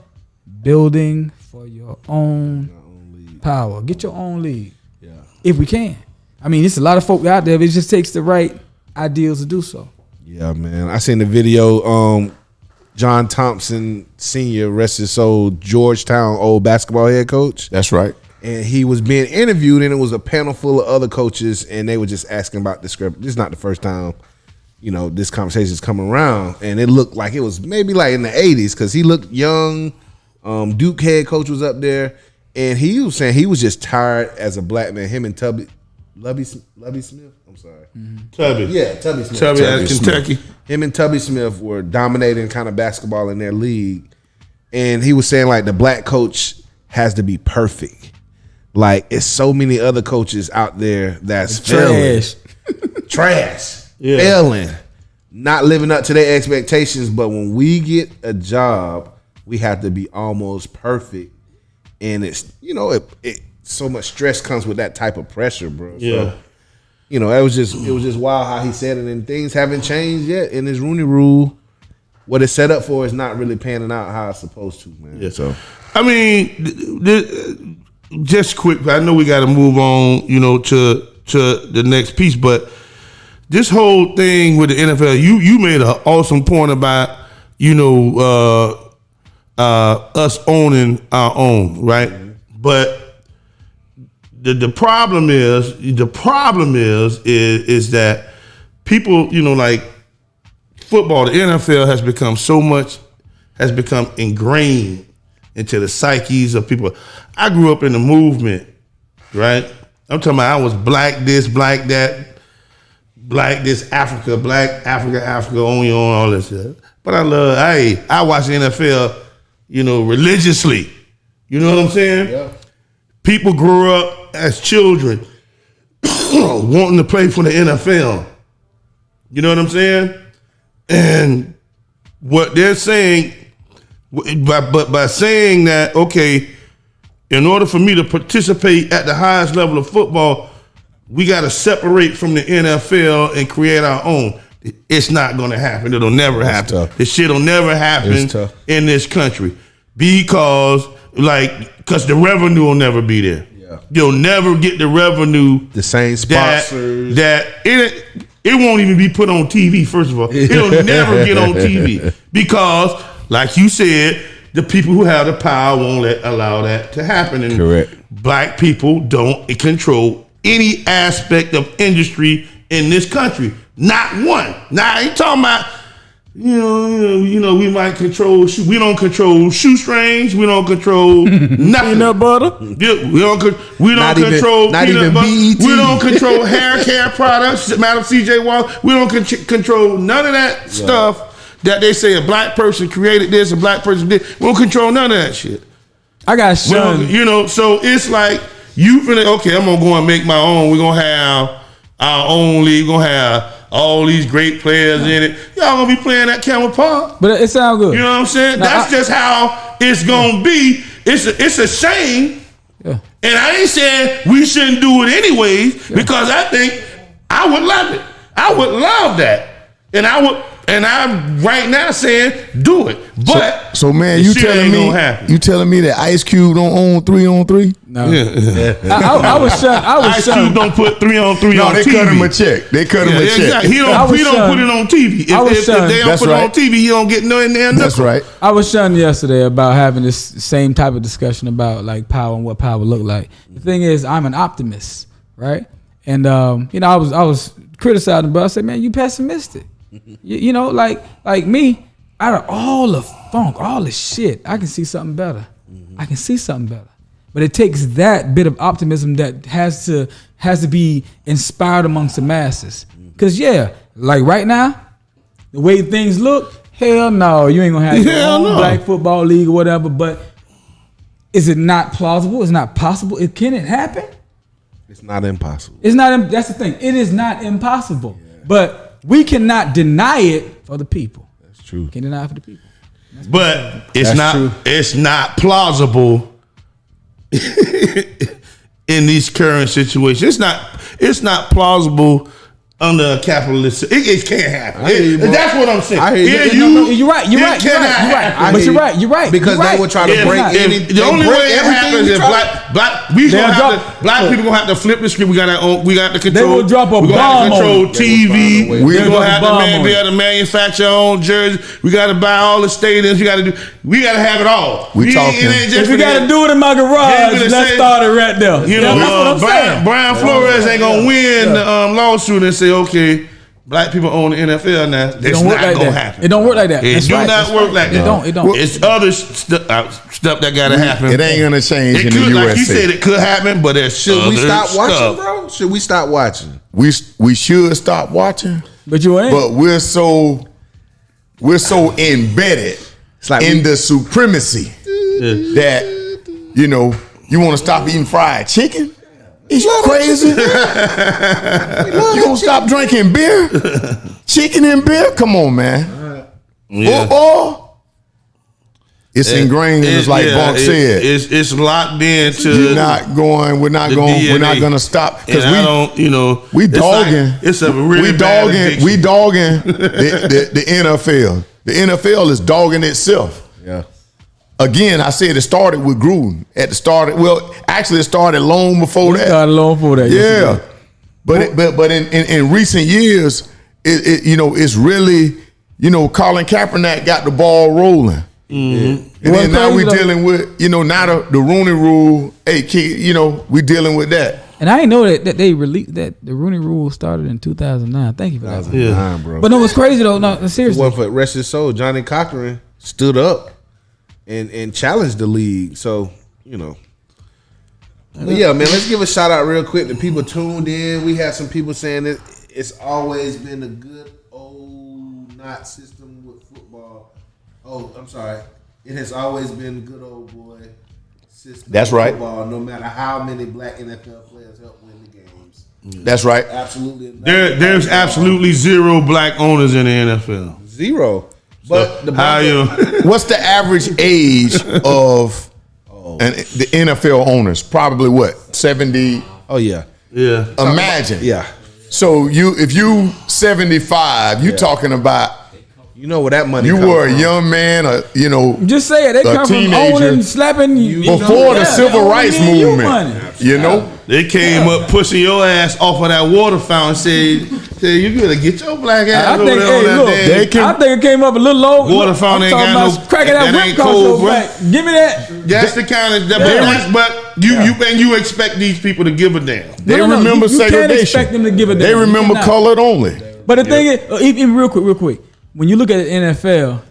building for your own power. Get your own league. Yeah. If we can. I mean, there's a lot of folk out there, but it just takes the right ideals to do so. Yeah, man. I seen the video. John Thompson Sr., rest his soul, Georgetown old basketball head coach. That's right. And he was being interviewed, and it was a panel full of other coaches, and they were just asking about discrepancy. This is not the first time, this conversation is coming around, and it looked like it was maybe like in the 80s because he looked young. Duke head coach was up there, and he was saying he was just tired as a black man. Him and Lubby Smith. I'm sorry. Tubby. Yeah, Tubby Smith. Tubby out of Kentucky. Him and Tubby Smith were dominating kind of basketball in their league. And he was saying, like, the black coach has to be perfect. Like, it's so many other coaches out there that's trash, failing, not living up to their expectations. But when we get a job, we have to be almost perfect. And it's, it so much stress comes with that type of pressure, bro. Yeah. So, it was just wild how he said it, and things haven't changed yet. In this Rooney Rule, what it's set up for is not really panning out how it's supposed to, man. Yeah. So, I mean, just quick, I know we got to move on, to the next piece, but this whole thing with the NFL, you made an awesome point about, us owning our own, right? Mm-hmm. But the problem is that people, like football, the NFL has become ingrained into the psyches of people. I grew up in the movement, right? I'm talking about I was black this, black that, black this, Africa, black Africa, on your own, all this shit. But I watch the NFL, religiously. You know what I'm saying? Yeah. People grew up as children wanting to play for the NFL. You know what I'm saying? And what they're saying, by saying that, okay, in order for me to participate at the highest level of football, we got to separate from the NFL and create our own. It's not going to happen. It'll never happen. This shit will never happen in this country because the revenue will never be there. Yeah. You'll never get the revenue. The same sponsors. That it won't even be put on TV, first of all. It'll never get on TV because, like you said, the people who have the power won't allow that to happen. And correct. Black people don't control any aspect of industry in this country. Not one. Now, I ain't talking about, we might control, we don't control shoestrings, we don't control nothing. Peanut butter? We don't control peanut butter. We don't control hair care products, Madam CJ Wall. We don't control none of that stuff that they say a black person created this, a black person did. We don't control none of that shit. I got son. So it's like, I'm going to go and make my own. We're going to have, our own league. Gonna have all these great players in it. Y'all gonna be playing at Campbell Park. But it sounds good. You know what I'm saying? Now, That's just how it's gonna be. It's a shame. Yeah. And I ain't saying we shouldn't do it anyways, because I think I would love it. I would love that. And I'm right now saying do it. But so man, the you shit telling ain't me gonna happen. you telling me that Ice Cube don't own 3-on-3? No. Yeah. I was shocked. Ice Cube don't put 3-on-3 No, on they TV. cut him a check. They cut him a check. Exactly. He don't put it on TV. If they don't That's put it on right. TV, he don't get no in there. That's right. I was shunned yesterday about having this same type of discussion about like power and what power look like. The thing is, I'm an optimist, right? And you know, I was criticizing, but I said, man, you pessimistic. You know, like me, out of all the funk, all the shit, I can see something better. I can see something better. But it takes that bit of optimism that has to be inspired amongst the masses. Cause yeah, like right now, the way things look, hell no, you ain't gonna have your own black football league or whatever. But is it not plausible? It's not possible. Can it happen? It's not impossible. It's not. That's the thing. It is not impossible. Yeah. But we cannot deny it for the people. That's true. Can't deny it for the people. But true. it's not plausible in these current situations. It's not plausible under a capitalist. It can't happen. That's what I'm saying. I hear you. You're right. You're right. You're right. Because they would try to break anything. The only way it happens is black people gonna have to flip the script. We got to control. They will drop a bomb control on TV. We gonna have to be able to manufacture our own jerseys. We got to buy all the stadiums. We got to have it all. If we got to do it in my garage, let's start it right there. You know, Brian Flores ain't gonna win the lawsuit and say, okay, black people own the NFL now. It's not gonna happen. It don't work like that. It do not work like that. It don't. It's other stuff that gotta happen. It ain't gonna change in the USA. Like you said, it could happen, but there's should we stop watching, bro? Should we stop watching? We should stop watching. But you ain't. But we're so embedded in the supremacy that you want to stop eating fried chicken. Is you crazy? You gonna stop drinking beer? Chicken and beer? Come on, man. Football? It's ingrained in us, like Bonk said. It's locked into. We're not gonna stop because we dogging. It's a really bad addiction. We dogging the NFL. The NFL is dogging itself. Yeah. Again, I said it started with Gruden. Actually, it started long before that. Started long before that. Yeah, but in recent years, it's really Colin Kaepernick got the ball rolling, and then now we're dealing with now the Rooney Rule. Hey, kid, we dealing with that. And I didn't know that they released that the Rooney Rule started in 2009. Thank you for that. 2009, bro. But no, what's crazy though? No, seriously. Well, for rest his soul, Johnny Cochran stood up and challenged the league. So, But yeah, man, let's give a shout out real quick to people tuned in. We had some people saying that it's always been a good old not system with football. Oh, I'm sorry. It has always been good old boy system. That's with right. Football, no matter how many black NFL players help win the games. That's right. Absolutely. There's absolutely zero black owners in the NFL. Zero. But what's the average age of the NFL owners? Probably what, 70? Oh yeah. Yeah. Imagine. Yeah. So if you 75, you talking about where that money you come were from. A young man, just say it. They come teenager, from owning, slapping before the civil rights movement. They came up pushing your ass off of that water fountain. Said you gotta get your black ass over there on that day. I think it came up a little low. Water fountain ain't got no cracking that whip cold, bro. Give me that. That's the kind of but you expect these people to give a damn. They remember segregation. You can't expect them to give a damn. They remember colored only. But the thing is, even real quick, when you look at the NFL,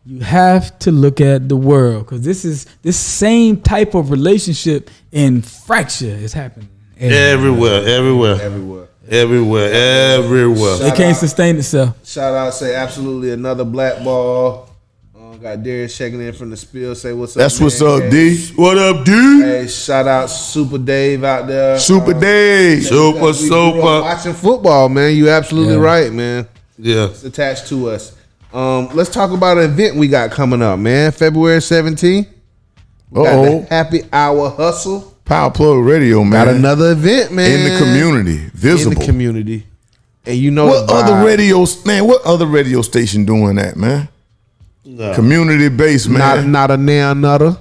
you have to look at the world because this same type of relationship and fracture is happening everywhere. It can't sustain itself. Shout out, say absolutely another black ball Got Darius checking in from the spill. Say what's up. That's man. what's up, Hey, D. What up, dude? Hey, shout out Super Dave out there. Super Dave. Super, We grew up super. watching football, man. You absolutely Yeah. right, man. Yeah. It's attached to us. Let's talk about an event we got coming up, man. February 17th. We got the Happy Hour Hustle. Power Plug Radio, man. Got another event, man. in the community, visible. In the community. And you know What the other vibe. radios, man? What other radio station doing that, man? Community based, man. Not a nail nutter.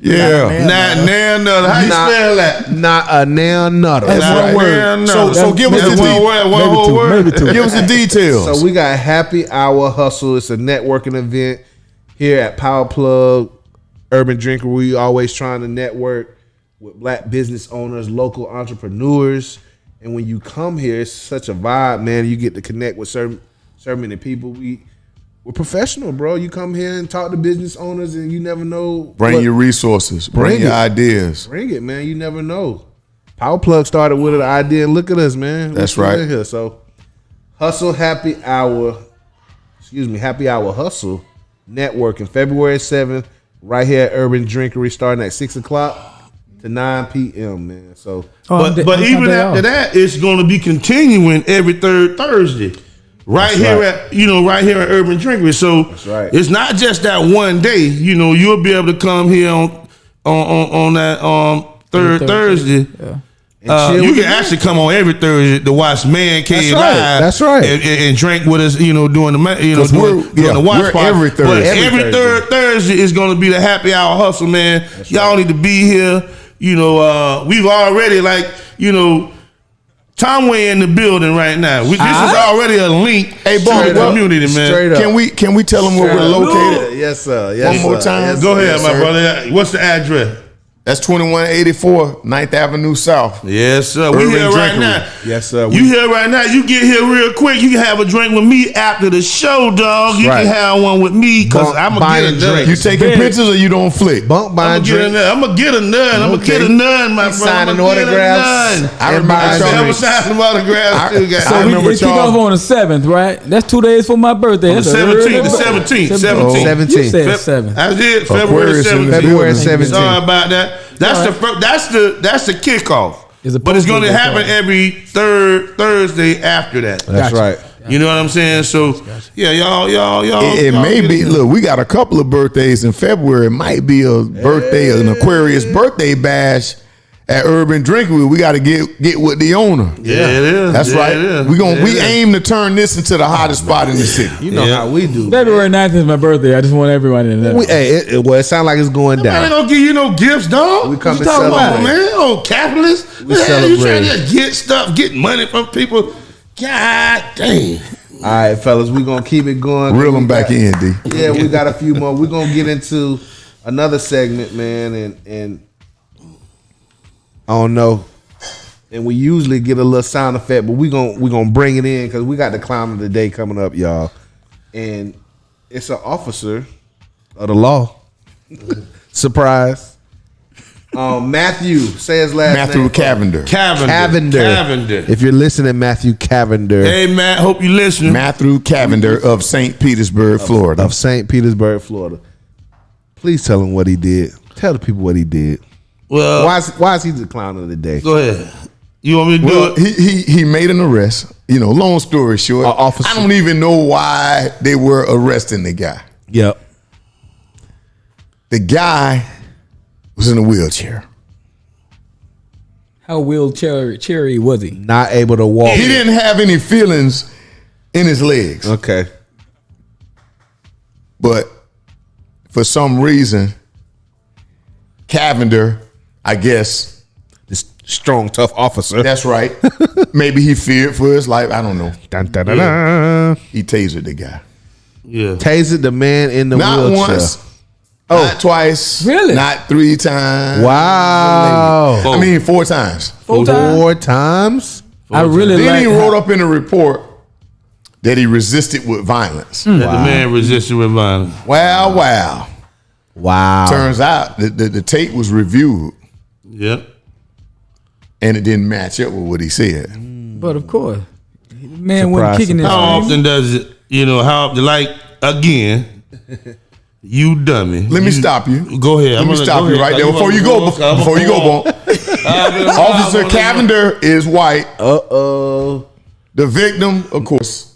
Yeah. Nah, how you spell that? Not a nail nutter. That's Nah, right. nah, no. So give us That's the one word, one whole word. Maybe two. give us the details. So we got Happy Hour Hustle. It's a networking event here at Power Plug Urban Drinker. We always trying to network with black business owners, local entrepreneurs. And when you come here, it's such a vibe, man. You get to connect with so many people. We're professional, bro. You come here and talk to business owners, and you never know. Bring your resources. Bring your it. ideas. Bring it, man. You never know. Power Plug started with an idea, and look at us, man. That's We're still right. Here. So, Hustle Happy Hour, Happy Hour Hustle networking February 7th, right here at Urban Drinkery, starting at 6 o'clock to 9 p.m., man. So, But even after that, it's going to be continuing every third Thursday, right here at Urban Drinkery. So right. it's not just that one day. You know, you'll be able to come here on that third Thursday. Yeah. chill You with can the actually come on every Thursday to watch Man Cave That's right. Live. That's right. And drink with us. You know, during the we're the watch we're party. every But Thursday. every third Thursday is going to be the Happy Hour Hustle, man. Y'all need to be here. You know, we've already Tomway in the building right now. This is already a link Hey, to Bonnie, the community, man. Straight up. Can we tell them where we're located? Yes, sir. Yes, One more sir. time. Yes, Go sir. ahead, Yes, my sir. brother. What's the address? That's 2184 9th Avenue South. Yes, sir. We Urban here right Drinkery. now. Yes, sir. You here right now. You get here real quick. You can have a drink with me after the show, dog. You right. can have one with me because Bump, I'm buy going to and get a drink. You nut. taking pictures or you don't flick? Bump, buy, and drink. I'm going to get a nut. I'm going to Okay. get a nut, my He's brother. signing I'ma get a autographs. nut. I and remember buying y'all- I'm drinks. signing some autographs too, guys. So I we remember kick off y'all- on the 7th, right? That's 2 days for my birthday. On the That's a early 17th, the birthday. 17th, 17th. You said 7th. I did February Aquarius in the 17th. February building. 17th. Sorry about that. That's the kickoff. It's a But it's going to post-game happen party. every third Thursday after that. That's Gotcha. right. You know what I'm saying? So yeah, y'all. It y'all may get be. it. Look, we got a couple of birthdays in February. It might be a birthday, an Aquarius birthday bash at Urban Drinkery. We got to get with the owner. Yeah, it is. That's Yeah, right. it is. We Yeah, it is. aim to turn this into the hottest spot in the city. You know how we do. February 9th is my birthday. I just want everybody to know. It sounds like it's going I down. ain't gonna give you no gifts, dog. We come What you to talking about, celebrate. man? Oh, capitalist. We Man, you celebrate. trying to just get stuff, get money from people. God dang. All right, fellas, we're going to keep it going. Reel them back in, D. Yeah, we got a few more. We're going to get into another segment, man, and I don't know. And we usually get a little sound effect, but we're gonna bring it in because we got the clown of the day coming up, y'all. And it's an officer of the law. Surprise. Matthew, say his last Matthew name. Cavender. Cavender. If you're listening, Matthew Cavender Hey, Matt, hope you listening. Matthew Cavender of St. Petersburg, Florida. of St. Petersburg, Florida. Please tell him what he did. Tell the people what he did. Well, Why is he the clown of the day? go ahead. You want me to do Well, it? he made an arrest. You know, long story short, Officer. I don't even know why they were arresting the guy. Yep. The guy was in a wheelchair. How wheelchair was he? Not able to walk. He didn't have any feelings in his legs, Okay. but for some reason, Cavender, I guess, This strong, tough officer. that's right. Maybe he feared for his life. I don't know. Dun, dun, dun, dun. He tasered the guy. Yeah. Tasered the man in the Not wheelchair. once, not twice, Really? not 3 times. Wow. I mean, 4 times. Full time. 4 times? I really Then like. he wrote up in the report that he resisted with violence. That the man resisted with violence. Wow. Wow. Turns out the tape was reviewed Yep. and it didn't match up with what he said. But of course, man wasn't Surprise, kicking his How feet. often does it, how often, like, again, You dummy. Let me stop you. Go ahead. Let me stop you right there before you go. Before you go, Bonk. Officer Cavender is white. The victim, of course,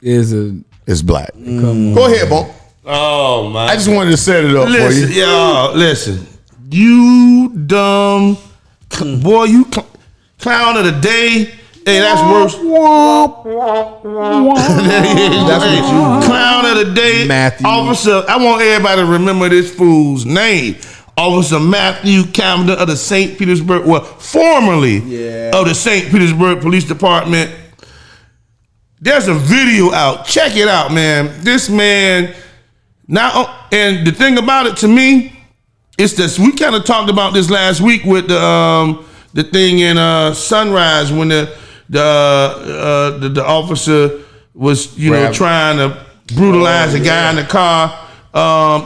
is black. Come on. Go ahead, Bonk. Oh my! I just wanted to set it up for you. Y'all, listen. You dumb boy. You clown of the day. Hey, that's worse. That's what you clown of the day, Matthew. Officer. I want everybody to remember this fool's name. Officer Matthew Cavender of the St. Petersburg, well, formerly of the St. Petersburg Police Department. There's a video out. Check it out, man. This man now, and the thing about it to me, it's this. We kind of talked about this last week with the thing in Sunrise when the officer was trying to brutalize a guy in the car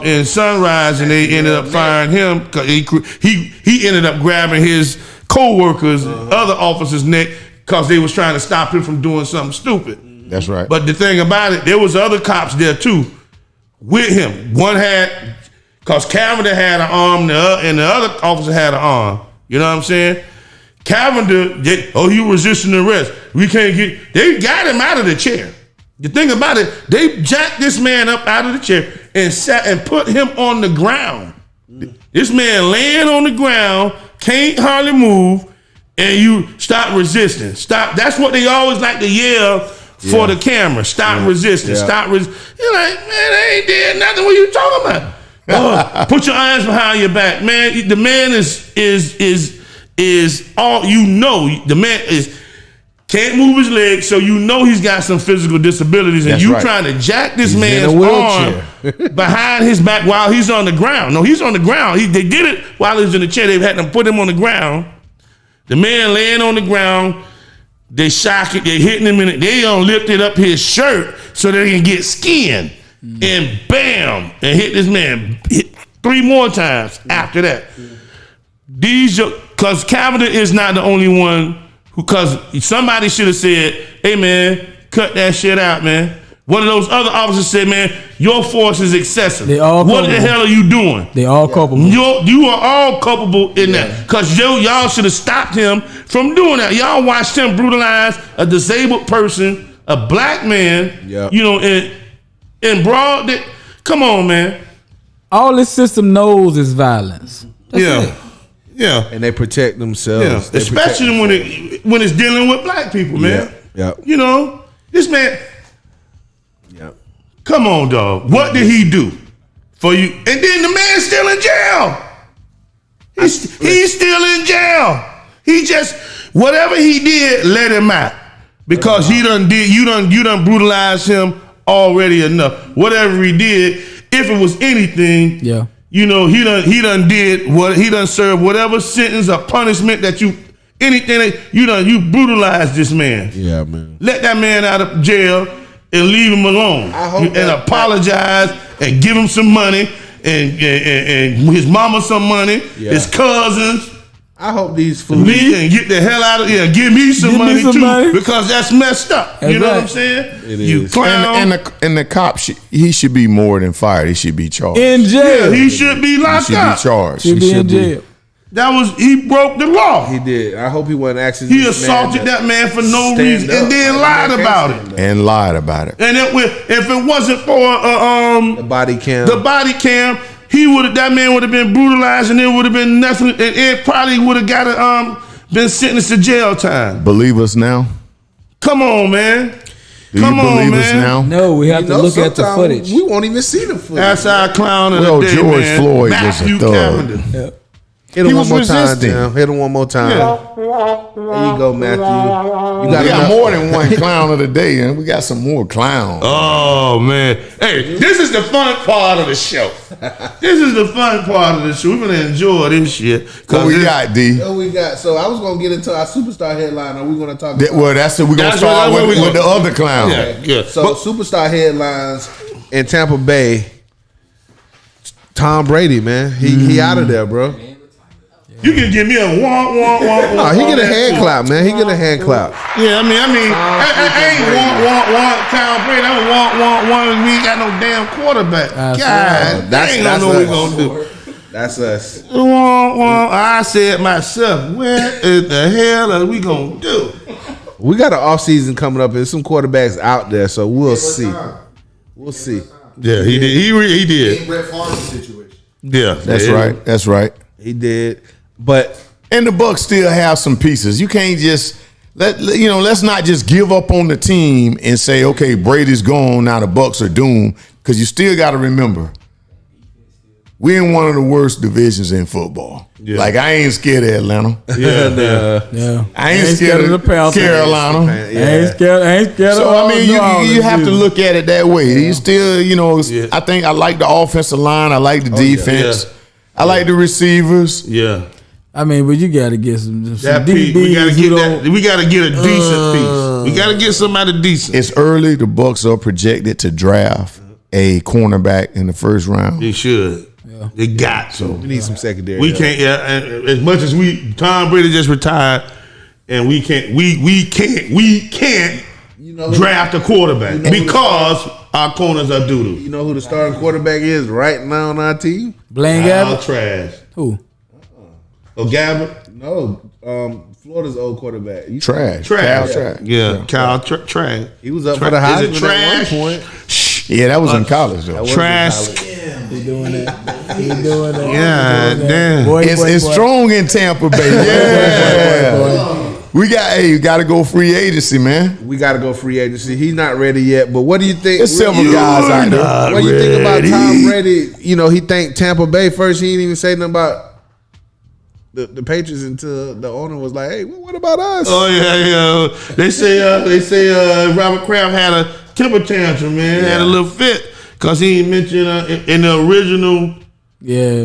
in Sunrise, and they ended up firing him because he ended up grabbing his co-worker's other officer's neck because they was trying to stop him from doing something stupid. That's right. But the thing about it, there was other cops there too with him. One had, because Cavender had an arm, and the other officer had an arm. You know what I'm saying? Cavender, he resisting arrest. We can't get. They got him out of the chair. The thing about it, they jacked this man up out of the chair and sat and put him on the ground. This man laying on the ground, can't hardly move, and you stop resisting. Stop. That's what they always like to yell for the camera. Stop resisting. Stop resisting. You're like, man, I ain't did nothing. What you talking about? Put your hands behind your back, man. The man is all you know. The man can't move his legs, so you know he's got some physical disabilities, and trying to jack this man's arm behind his back while he's on the ground. No, he's on the ground. They did it while he was in the chair. They had to put him on the ground. The man laying on the ground. They shock it. They hitting him in it. They lifted up his shirt so they can get skin, and bam, and hit this man 3 more times after that. Because Cavender is not the only one because somebody should have said, hey man, cut that shit out, man. One of those other officers said, man, your force is excessive. What the hell are you doing? They all culpable. You are all culpable in that. Because y'all should have stopped him from doing that. Y'all watched him brutalize a disabled person, a black man, in broad day. Come on, man. All this system knows is violence. That's it. Yeah. And they protect themselves. Yeah. Especially when it's dealing with black people, man. Yeah. You know, this man. Yeah. Come on, dog. What did he do for you? And then the man's still in jail. He's still in jail. He just, whatever he did, let him out. Because you done brutalized him already enough. Whatever he did, if it was anything, he done served whatever sentence or punishment that you brutalized this man. Yeah, man. Let that man out of jail and leave him alone. Apologize and give him some money and his mama some money, his cousins. I hope these fools and get the hell out of here. Give me some money too, because that's messed up. You know what I'm saying? It you is. clown. And the cop, he should be more than fired. He should be charged. In jail. Yeah, he should be locked up. He should be charged. Should be in jail. He broke the law. He did. I hope he wasn't asking. He assaulted that man for no reason and then lied about it. And lied about it. And if it wasn't for the body cam, that man would have been brutalized, and it would have been nothing. And it probably would have got been sentenced to jail time. Believe us now. Come on, man. Do you believe us now? No, we have to look at the footage. We won't even see the footage. That's our clown of the day, George man. Floyd Matthew was a thug. Cavender. Yep. Hit him He one was more resisting. time, Jam. Hit him one more time. Yeah. There you go, Matthew. You We got enough- more than one clown of the day, and we got some more clowns. Oh man! Hey, this is the fun part of the show. This is the fun part of the show. We're gonna enjoy this shit. What we got, D? What we got? So I was gonna get into our superstar headline. Are we gonna talk? That's it. We're gonna start with the other clown. Yeah. So superstar headlines in Tampa Bay. Tom Brady, man, he out of there, bro. You can give me a wah. No, he get a hand clap, man. He get a hand clap. Yeah, I mean, I ain't wah. Tom Brady, I'm wah. We ain't got no damn quarterback. God, That's I don't know what we gonna do. That's us. Wah. I said myself, what in the hell are we gonna do? We got an off season coming up. There's some quarterbacks out there, so we'll see. We'll see. Yeah, he did. He did. Brett Favre's situation. Yeah, That's right. That's right. He did, but And the Bucks still have some pieces. You can't just let's not just give up on the team and say, okay, Brady's gone, now the Bucks are doomed. Because you still got to remember, we're in one of the worst divisions in football. Yeah. Like, I ain't scared of Atlanta. Yeah. I ain't scared of the Panthers. Carolina. I ain't scared So, of I mean, you have to look at it that way. You still, I think I like the offensive line. I like the defense. Yeah. I like the receivers. Yeah. I mean, but you got to get some That piece, DBs. we gotta get a decent piece. We gotta get somebody decent. It's early. The Bucks are projected to draft a cornerback in the first round. They should. Yeah. They got to. we need some secondary. We can't. Yeah, and as much as Tom Brady just retired, and we can't draft a quarterback because our corners are doo-doo. You know who the starting quarterback is right now on our team? Blaine Kyle Gabbert. Trash. Who? Oh, Gabbert? No, Florida's old quarterback. Trash. Trash. Kyle Trash. Yeah, Kyle Trash. He was up for the Is Heisman it trash? at one point. Yeah, that was in college, though. Trash. He doing that. He doing that. Yeah, damn. Boy, It's strong in Tampa Bay. Yeah. boy. You got to go free agency, man. We got to go free agency. He's not ready yet. But what do you think? There's several guys out there. What do you think about Tom Brady? He thanked Tampa Bay first. He didn't even say nothing about the Patriots until the owner was like, "Hey, what about us?" Oh yeah. They say Robert Kraft had a temper tantrum, man. Had a little fit because he ain't mentioned in the original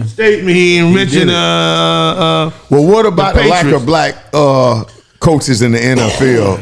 statement. He ain't mentioned. Well, what about the lack of black coaches in the NFL?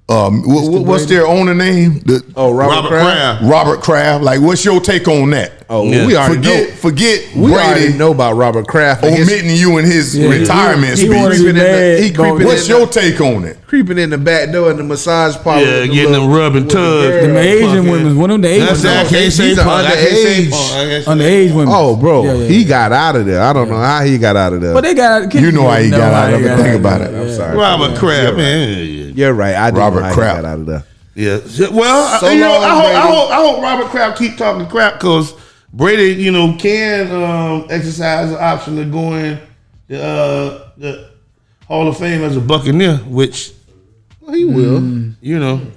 What's their owner name? Robert Kraft. Robert Kraft. Like, what's your take on that? Oh, we already know. Forget We already Brady know about Robert Kraft omitting you in his retirement he wanna speech. be mad. What's your take on it? Creeping in the back door in the massage parlor. Yeah, getting them rubbing tubs. Them Asian women, one of them the Asian I can't say He's punk. I can't say underage. punk. I can't say- underage women. Oh, bro, Yeah. he got out of there. I don't know how he got out of there. But they got. You know how he got out of it. Think about it. I'm sorry. Robert Kraft, man. You're right. I didn't Robert know how Kraft. he got out of there. Yeah. Well, So I hope Robert Kraft keep talking crap because Brady, can exercise the option of going the Hall of Fame as a Buccaneer, which He will.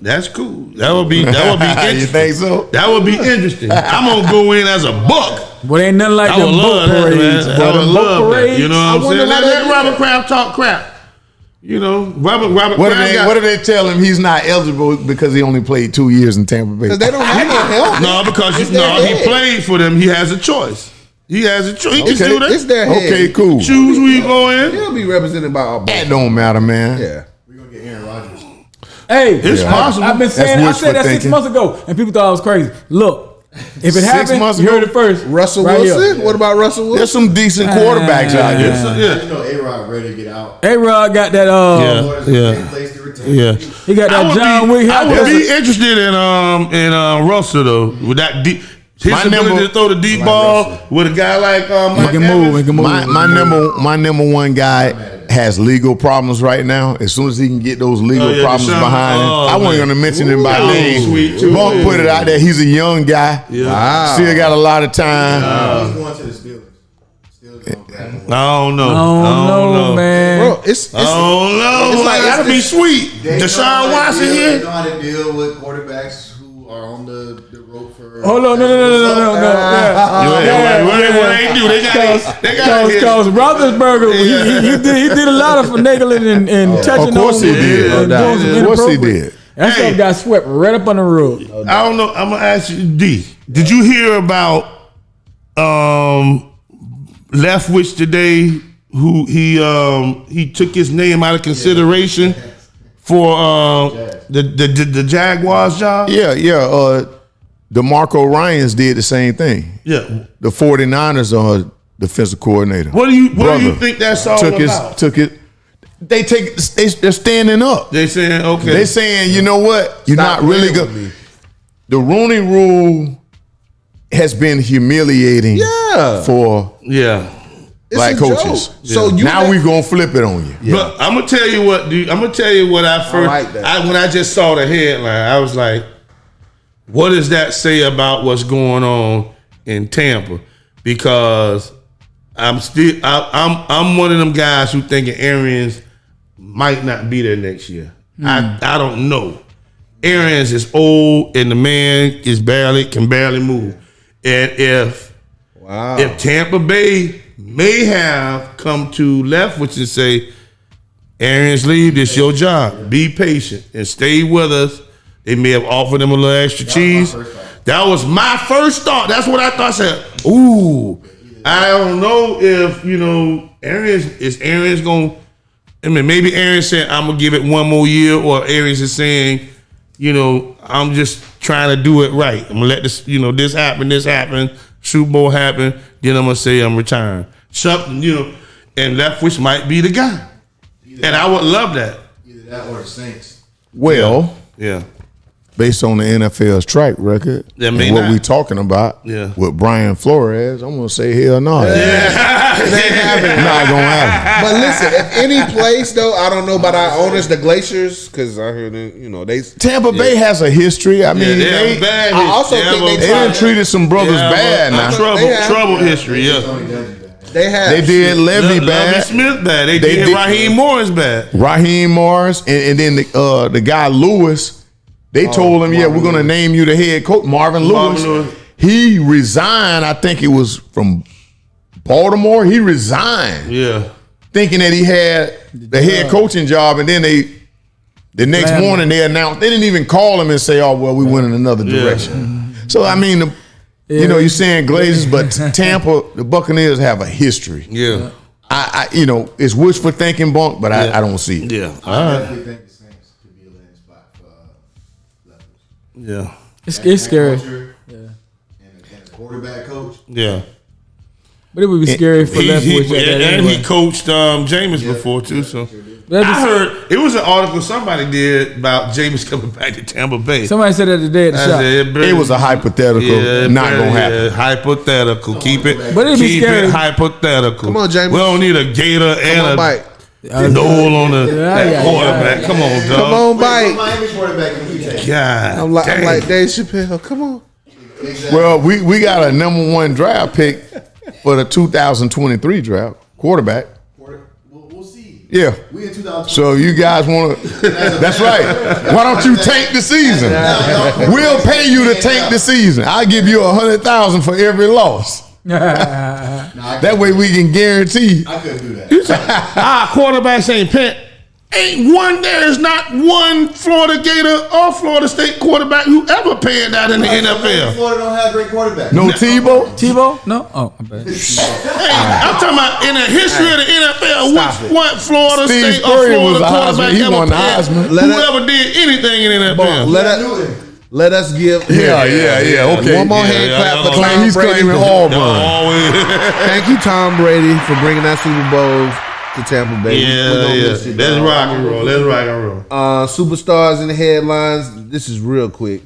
that's cool. That would be interesting. You think so? That would be interesting. I'm gonna go in as a Buck. Well, ain't nothing like I would them love boat that, parades. man. boy. I would Them boat love that. parades. You know what I'm wonder saying? how Let they- Robert Kraft talk crap. Robert What Kraft do they tell him? He's not eligible because he only played 2 years in Tampa Bay. Because they don't have no help. No, because It's their he head. played for them. He has a choice. He has a choice. He can do that. It's their head. Okay, cool. Choose who you go in. He'll be represented by our boss. That don't matter, man. Yeah. We're going to get Aaron Rodgers. Hey, It's possible. I've been saying. I wishful said that 6 thinking. months ago, and people thought I was crazy. Look, if it 6 happened, months you ago? heard it first. Russell Right Wilson? here. What about Russell Wilson? There's some decent quarterbacks out there. You know A-Rod ready to get out. A-Rod got that. Yeah. He got that John Wick. I would be interested in Russell though. With that deep, his My ability number- to throw the deep ball with a guy like Mike He can move. Evans. He can move. My number one guy has legal problems right now. As soon as he can get those legal problems Deshaun. behind him, I wasn't going to mention him by That was name. sweet, too. Bunk put it out there. He's a young guy. Wow. Still got a lot of time. He's going to the Steelers. Steelers going to grab him. I don't know. I don't know, man. Bro, it's I don't know. It's like- That'd be sweet. Deshaun Watson They here. know how to deal with quarterbacks who are on the rope for. Hold on, no. What they do? They got Because Roethlisberger, he did a lot of finagling and touching. Of course on he did. and doing some Of course he inappropriate- did. That Hey. stuff got swept right up on the rug. I don't know. I'm gonna ask you, D. Did you hear about Leftwich today? Who he took his name out of consideration for the Jaguars job? Yeah. DeMarco Ryans did the same thing. Yeah. The 49ers are defensive coordinator. What do you think that's all about? They're standing up. They saying, okay. They're saying, you know what? You're Stop not really playing with good. me. The Rooney Rule has been humiliating for It's black a coaches. joke. So now we're gonna flip it on you. But I'm gonna tell you what, dude. I'm gonna tell you what I first. like that. When I just saw the headline, I was like, "What does that say about what's going on in Tampa?" Because I'm one of them guys who thinking Arians might not be there next year. I don't know. Arians is old and the man can barely move. And if Tampa Bay may have come to Leftwich and say, Arians leave, this your job. Be patient and stay with us. They may have offered him a little extra cheese. That was my first thought. That's what I thought. I said, ooh, I don't know if, Arians going to, maybe Arians said, I'm going to give it one more year, or Arians is saying, I'm just trying to do it right. I'm going to let this, this happen, Super Bowl happen, then I'm going to say I'm retiring. Something, and Leftwich might be the guy. And I would love that. Either that or the Saints. Well, Yeah. based on the NFL's track record and what we talking about with Brian Flores, I'm gonna say hell no. Not gonna happen. But listen, if any place though, I don't know about our owners, the Glaciers, because I heard they Tampa Bay has a history. I mean, they have bad I also history. think they done treated some brothers bad now. Troubled history, they did Levy Lovie bad. Smith bad. They They did did- Raheem Morris bad. Raheem Morris and then the guy Lewis. They told him, we're going to name you the head coach, Marvin Lewis. He resigned, I think it was from Baltimore. He resigned. Yeah. Thinking that he had the head coaching job, and then the next morning they announced, they didn't even call him and say, oh, well, we went in another direction. So, I mean, you're saying Glazers, but Tampa, the Buccaneers have a history. Yeah. I it's wishful thinking, Bunk, but I don't see it. Yeah. I definitely think the Saints could be a landing spot for Leftwich. Yeah. It's scary. And a quarterback coach. Yeah. But it would be scary for Leftwich. And he coached Jameis before too. So I heard it was an article somebody did about Jameis coming back to Tampa Bay. Somebody said that today at the shop. It was a hypothetical, not gonna happen. Hypothetical. Keep it. But it'd be keep scary. it hypothetical. Come on, Jameis. We don't need a gator and bite. a Noel on the quarterback. Come on, dog. Come on, What bite. Miami quarterback can you take? God, I'm like Dave Chappelle. Come on. Exactly. Well, we got a number 1 draft pick for the 2023 draft, quarterback. We'll see. Yeah. We in 2020. So you guys want to? That's right. Why don't you tank the season? We'll pay you to tank the season. I'll give you $100,000 for every loss. That way we can guarantee. I couldn't do that. our quarterbacks ain't pent. There is not one Florida Gator or Florida State quarterback who ever panned out in the NFL. Florida don't have great quarterbacks. No Tebow. Tebow? No? Oh, I'm bad. I'm talking about in the history of the NFL, what Florida Steve State or Spurrier was Florida a Heisman. quarterback He ever won the panned, Heisman. whoever did anything in the NFL. Let us give. Yeah. Okay. One more hand clap for Tom He's Brady. claiming Auburn. Thank you, Tom Brady, for bringing that Super Bowl to Tampa Bay. Let's rock and roll. Superstars in the headlines. This is real quick.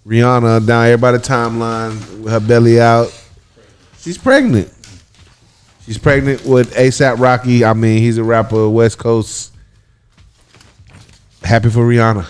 Rihanna down here by the timeline with her belly out. She's pregnant. She's pregnant with A$AP Rocky. I mean, he's a rapper, West Coast. Happy for Rihanna.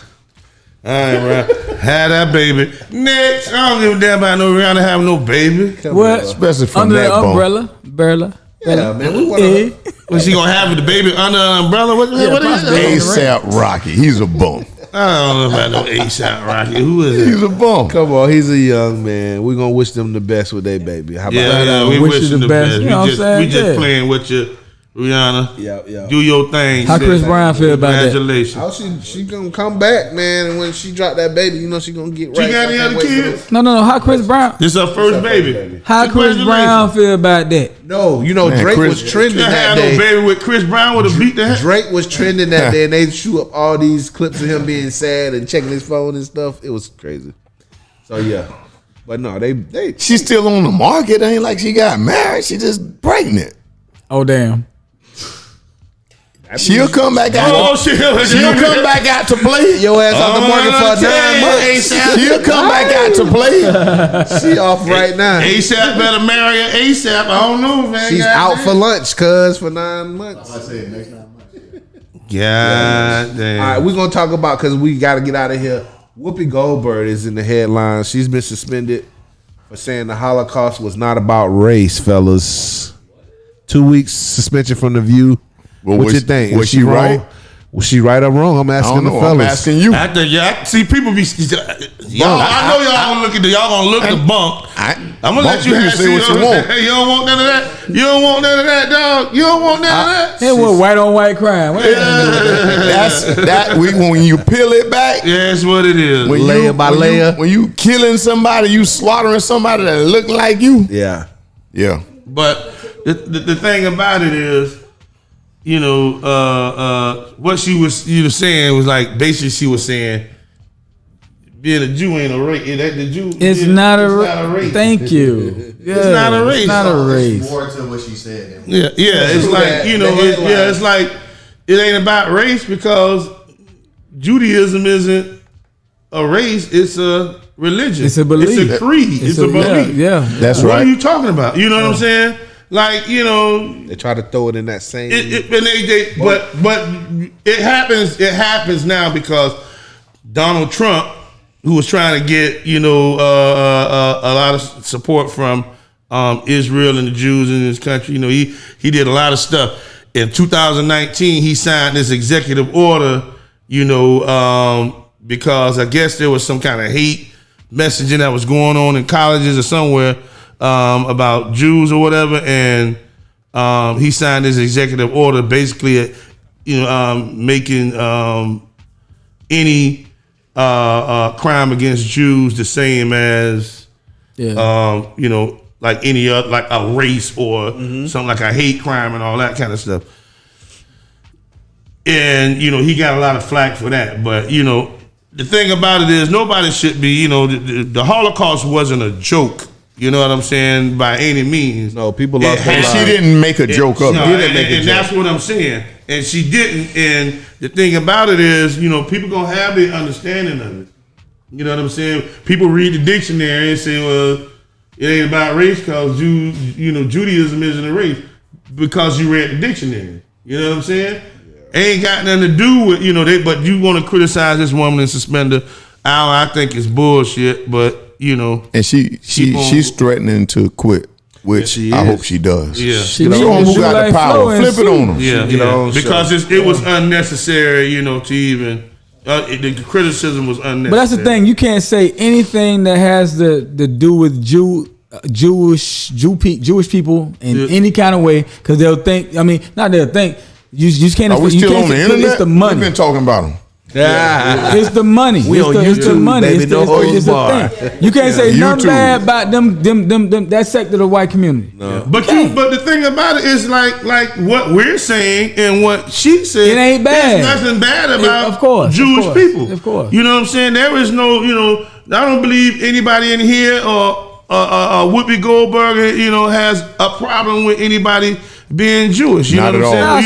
All right, had that baby. Next, I don't give a damn about no Rihanna having no baby. What? Especially from Under that the bone. umbrella. Yeah, man. We want to. Was she gonna have the baby under an umbrella? What is it? A$AP Rocky. He's a bum. I don't know about no A$AP Rocky. Who is it? He's a bum. Come on, he's a young man. We're gonna wish them the best with their baby. How about that? Yeah, we wish wish you you the best. You know what I'm saying? We just Yeah. playing with you, Rihanna. Yeah. Do your thing. How sis. Chris Brown feel about that? Congratulations. How she gonna come back, man? And when she drop that baby, you know she gonna get right. She got any I can't other wait for kids? this. No. How Chris Brown? This is her first baby. How Chris Brown feel about that? No, you know Man, Drake Chris- was trending You that had no day. baby with Chris Brown would have beat the heck. Drake was trending that day, and they shoot up all these clips of him being sad and checking his phone and stuff. It was crazy. So yeah, But no, they She's still on the market. Ain't like she got married. She just pregnant. Oh damn. She'll come back out. Oh, She'll come back out to play. your ass off the market for 9 months. She'll come back out to play. She off right now. ASAP better marry her ASAP. I don't know, man. She's out for lunch, cuz, for 9 months. I say next 9 months. God damn. All right, we're gonna talk about, because we got to get out of here. Whoopi Goldberg is in the headlines. She's been suspended for saying the Holocaust was not about race, fellas. 2 weeks suspension from The View. Well, what you think? Was she right? Was she right or wrong? I'm I asking don't the know. fellas. I'm asking you. See, people be y'all. I know y'all gonna look at y'all gonna look at the bunk. I'm gonna let you have say what you want. Hey, you don't want none of that. You don't want none of that, dog. You don't want none of that. It was white on white crime. That's that. When you peel it back, Yeah, that's what it is. Layer by layer. When you killing somebody, you slaughtering somebody that look like you. Yeah. Yeah. But the thing about it is, you know, what she was saying was like, basically she was saying being a Jew ain't a race. It's not a race. Thank you. Yeah, It's not a race. It's not a race. More to what she said. Than Yeah, it's True like, that. you know, The headline. it's like it ain't about race, because Judaism isn't a race, it's a religion. It's a belief. It's a creed. It's a belief. Yeah. That's What right. are you talking about? You know what I'm saying? Like, you know, They try to throw it in that same. but it happens now because Donald Trump, who was trying to get, you know, a lot of support from Israel and the Jews in his country. You know, he did a lot of stuff. In 2019, he signed this executive order, you know, because I guess there was some kind of hate messaging that was going on in colleges or somewhere about Jews or whatever, and he signed this executive order, basically, you know, making any crime against Jews the same as, you know, like any other, like a race or something like a hate crime and all that kind of stuff. And, you know, he got a lot of flack for that. But, you know, the thing about it is nobody should be, you know, the Holocaust wasn't a joke. You know what I'm saying? By any means. No, people lost their And lives. she didn't make a joke of No, it. and that's what I'm saying. And she didn't. And the thing about it is, you know, people gonna have their understanding of it. You know what I'm saying? People read the dictionary and say, well, it ain't about race because Judaism isn't a race, because you read the dictionary. You know what I'm saying? Yeah. Ain't got nothing to do with, you know, but you want to criticize this woman and suspend her. I think it's bullshit, but you know. And she's threatening to quit, which I hope she does. Yeah. Show them who got the power. Flip it on them. Yeah, because it was unnecessary, you know, to even the criticism was unnecessary. But that's the thing. You can't say anything that has to do with Jewish people in any kind of way, because they'll think. I mean, not they'll think. You just can't. Are we still on the internet? It's the money. We've been talking about them. Yeah. It's the money. We on It's the YouTube, money. baby. It's No the holds barred. thing. You can't say nothing bad about them that sector of the white community. No. But the thing about it is like what we're saying and what she said. It ain't bad. There's nothing bad about Of course, Jewish people. Of course. You know what I'm saying? There is no, you know, I don't believe anybody in here or Whoopi Goldberg, you know, has a problem with anybody being Jewish. You Not know what at I'm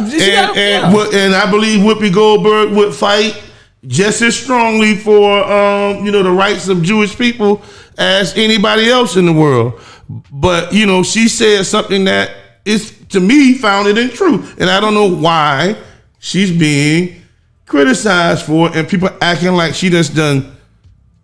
saying? all. And I believe Whoopi Goldberg would fight just as strongly for you know, the rights of Jewish people as anybody else in the world. But you know, she said something that is, to me, founded in truth, and I don't know why she's being criticized for it, and people acting like she just done.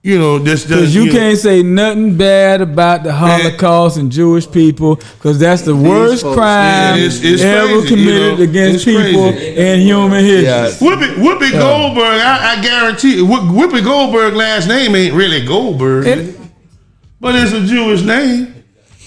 You know, because you can't say nothing bad about the Holocaust and Jewish people, because that's the worst crime it's ever crazy, committed you know, against people in human history. Yeah. Whoopi Goldberg, I guarantee you, Whoopi Goldberg last name ain't really Goldberg, but it's a Jewish name.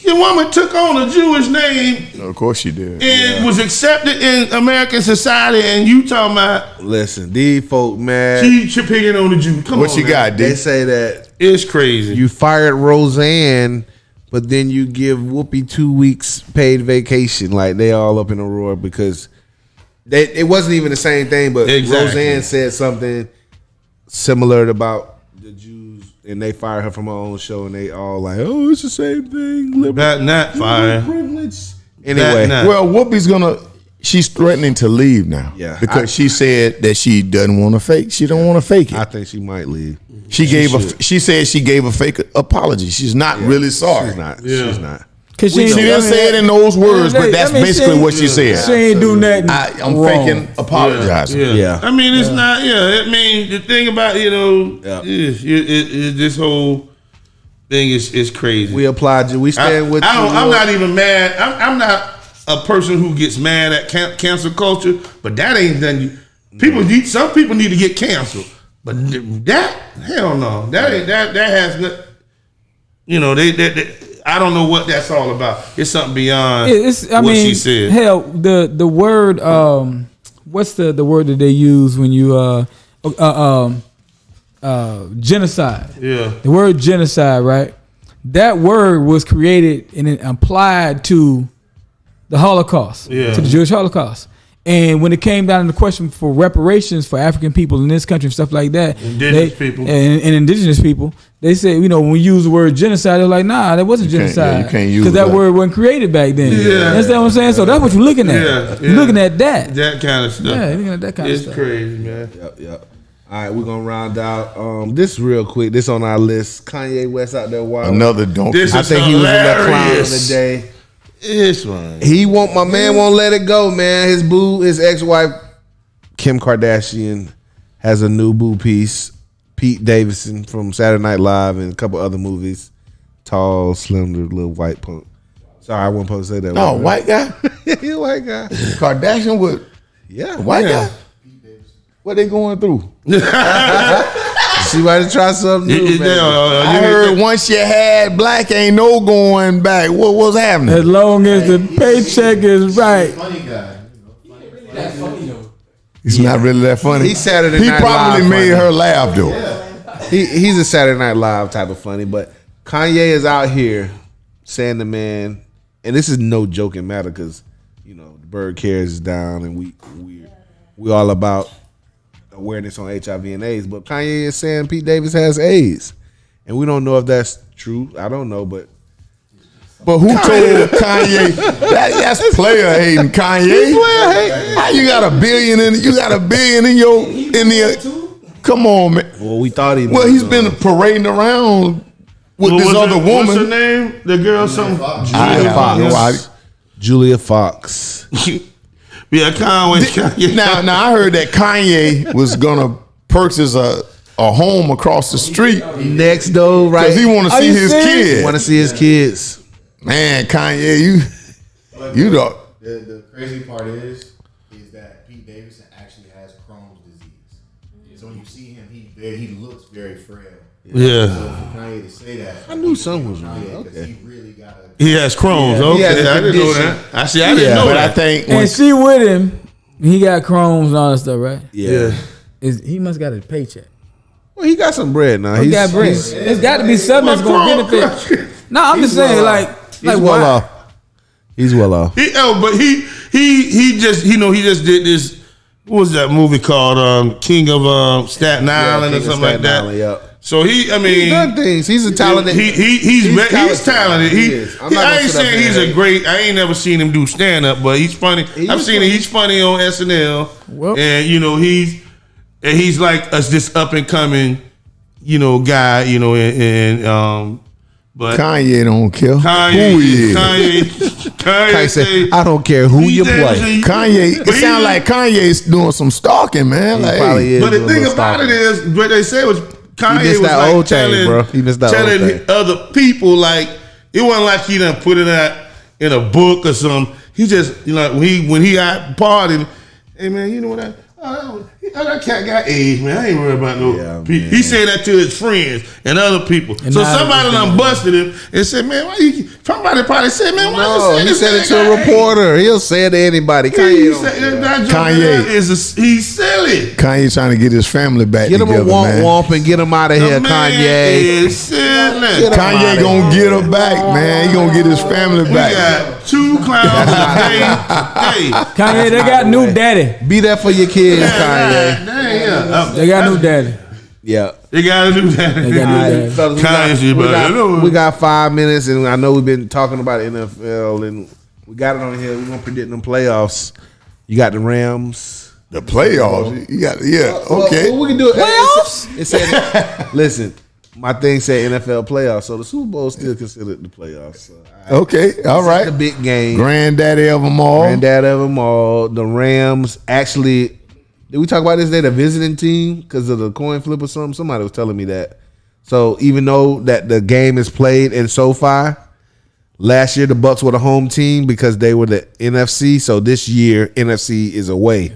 The woman took on a Jewish name. Of course she did. And was accepted in American society, and you talking about Listen, these folk, man. she picking on the Jews. Come What on, she man. got, They D? say that It's crazy. you fired Roseanne, but then you give Whoopi 2 weeks paid vacation. Like, they all up in a roar because it wasn't even the same thing, but Exactly. Roseanne said something similar about the Jews and they fired her from her own show, and they all like, oh, it's the same thing. That not fire. Privilege. Anyway, Well, Whoopi's she's threatening to leave now. Yeah. Because she said that she doesn't want to fake. She don't want to fake it. I think she might leave. She said she gave a fake apology. She's not really sorry. She's not. Yeah. She's not. Cause She didn't say it in those words, but that's basically what she said. She ain't do nothing. I'm wrong. faking apologizing. Yeah. I mean, it's not. Yeah. I mean, the thing about Yeah. this whole thing is crazy. We applaud you. We stand with you. I'm not even mad. I'm not a person who gets mad at cancel culture, but that ain't done. Some people need to get canceled, but that hell no. That ain't that has not. They I don't know what that's all about. It's something beyond what she said. Hell, the word what's the word that they use when you genocide? Yeah. The word genocide, right? That word was created and it applied to the Holocaust, to the Jewish Holocaust. And when it came down to the question for reparations for African people in this country and stuff like that, indigenous people and indigenous people, they said, when we use the word genocide, they're like, nah, that wasn't genocide. You can't use because that word wasn't created back then. Yeah. You understand what I'm saying? So that's what you're looking at. Yeah. You're looking at that. That kind of stuff. Yeah, you're looking at that kind of It's stuff. crazy, man. Yep. All right, we're gonna round out this real quick. This on our list. Kanye West out there wild. Another don't. This I is think he was in that clown of hilarious. the day. It's fine. My man won't let it go, man. His ex-wife, Kim Kardashian, has a new boo piece. Pete Davidson from Saturday Night Live and a couple other movies. Tall, slender, little white punk. Sorry, I wasn't supposed to say that. No, white guy. He a white guy. Kardashian with Yeah. white guy. What they going through? She might have tried something new, man. I heard once you had black, ain't no going back. What was happening? As long as the paycheck is right. Funny guy. He's not really that funny. He's Saturday He Night probably Live made funny. her laugh though. He's a Saturday Night Live type of funny, but Kanye is out here saying the man, and this is no joking matter because the bird cares is down, and we all about awareness on HIV and AIDS. But Kanye is saying Pete Davis has AIDS, and we don't know if that's true. I don't know, but But who told Kanye that's player hating Kanye? How you got $1 billion in your come on, man. well, we thought he. Well, was, he's been parading around with this other woman. What's her name? The girl, something. Julia Fox. Julia Fox. Yeah, Kanye. Now I heard that Kanye was gonna purchase a home across the street Next door, right? because he want to Are see you his serious? kid. Want to see his kids. Man, Kanye, you know. The crazy part is that Pete Davidson actually has Crohn's disease. So when you see him, he looks very frail. Yeah. So for Kanye to say that, I knew something was wrong. because Okay. he really got a. He has Crohn's. Yeah, Okay, he has a I didn't know condition. that. I didn't know But that. I think when And she with him, he got Crohn's and all that stuff, right? Yeah. He must got a paycheck. Well, he got some bread now. He got bread. There's got to be something that's going to benefit. No, I'm just saying, He's like well why? off. He's well off. He just did this. What was that movie called? King of Staten Island or something like that. Yep. So He's done things. He's a talented. He's talented. He is. I'm not I gonna ain't sit up saying and he's hate. a great. I ain't never seen him do stand up, but he's funny. I've seen it. He's funny on SNL, Well- and he's like this up and coming, guy, but Kanye don't care Kanye, who he is. Kanye said, I don't care who you play. Kanye, But it sounds he- like Kanye's doing some stalking, man. He Like, probably is. But the doing thing a little about it stalking. is, what they said was Kanye missed was that like old thing, telling, bro. He missed that old telling thing. other people, like, it wasn't like he done put it out in a book or something. He just, when he out partying, hey man, you know what that cat got AIDS, man. I ain't worried about no people. man. He said that to his friends and other people. And so now somebody it's done busted him and said, man, somebody probably said, man, why No, you he this said it nigga to a got AIDS? reporter. He'll say it to anybody. He Kanye said, don't that Kanye. he's silly. Kanye trying to get his family back Get him together, a womp man. womp and get him out of here, The man Kanye. is silly. Get him Kanye outta gonna get her back, man. He gonna get his family We back. got 2 clowns a day. Hey, Kanye, they got new daddy. Be there for your kids, Kanye. damn. They got new daddy. Yeah. They gotta do that. They gotta do that. Fellas, we got 5 minutes, and I know we've been talking about NFL, and we got it on here. We're gonna predict them playoffs. You got the Rams. The playoffs. You got okay. Well, we can do it. Playoffs? It said, listen, my thing said NFL playoffs, so the Super Bowl is still considered the playoffs. So, Okay, all right. the big game. Granddaddy of them all. Granddad of them all. The Rams actually. Did we talk about this? They're the visiting team because of the coin flip or something. Somebody was telling me that. So even though that the game is played in SoFi, last year the Bucs were the home team because they were the NFC. So this year NFC is away.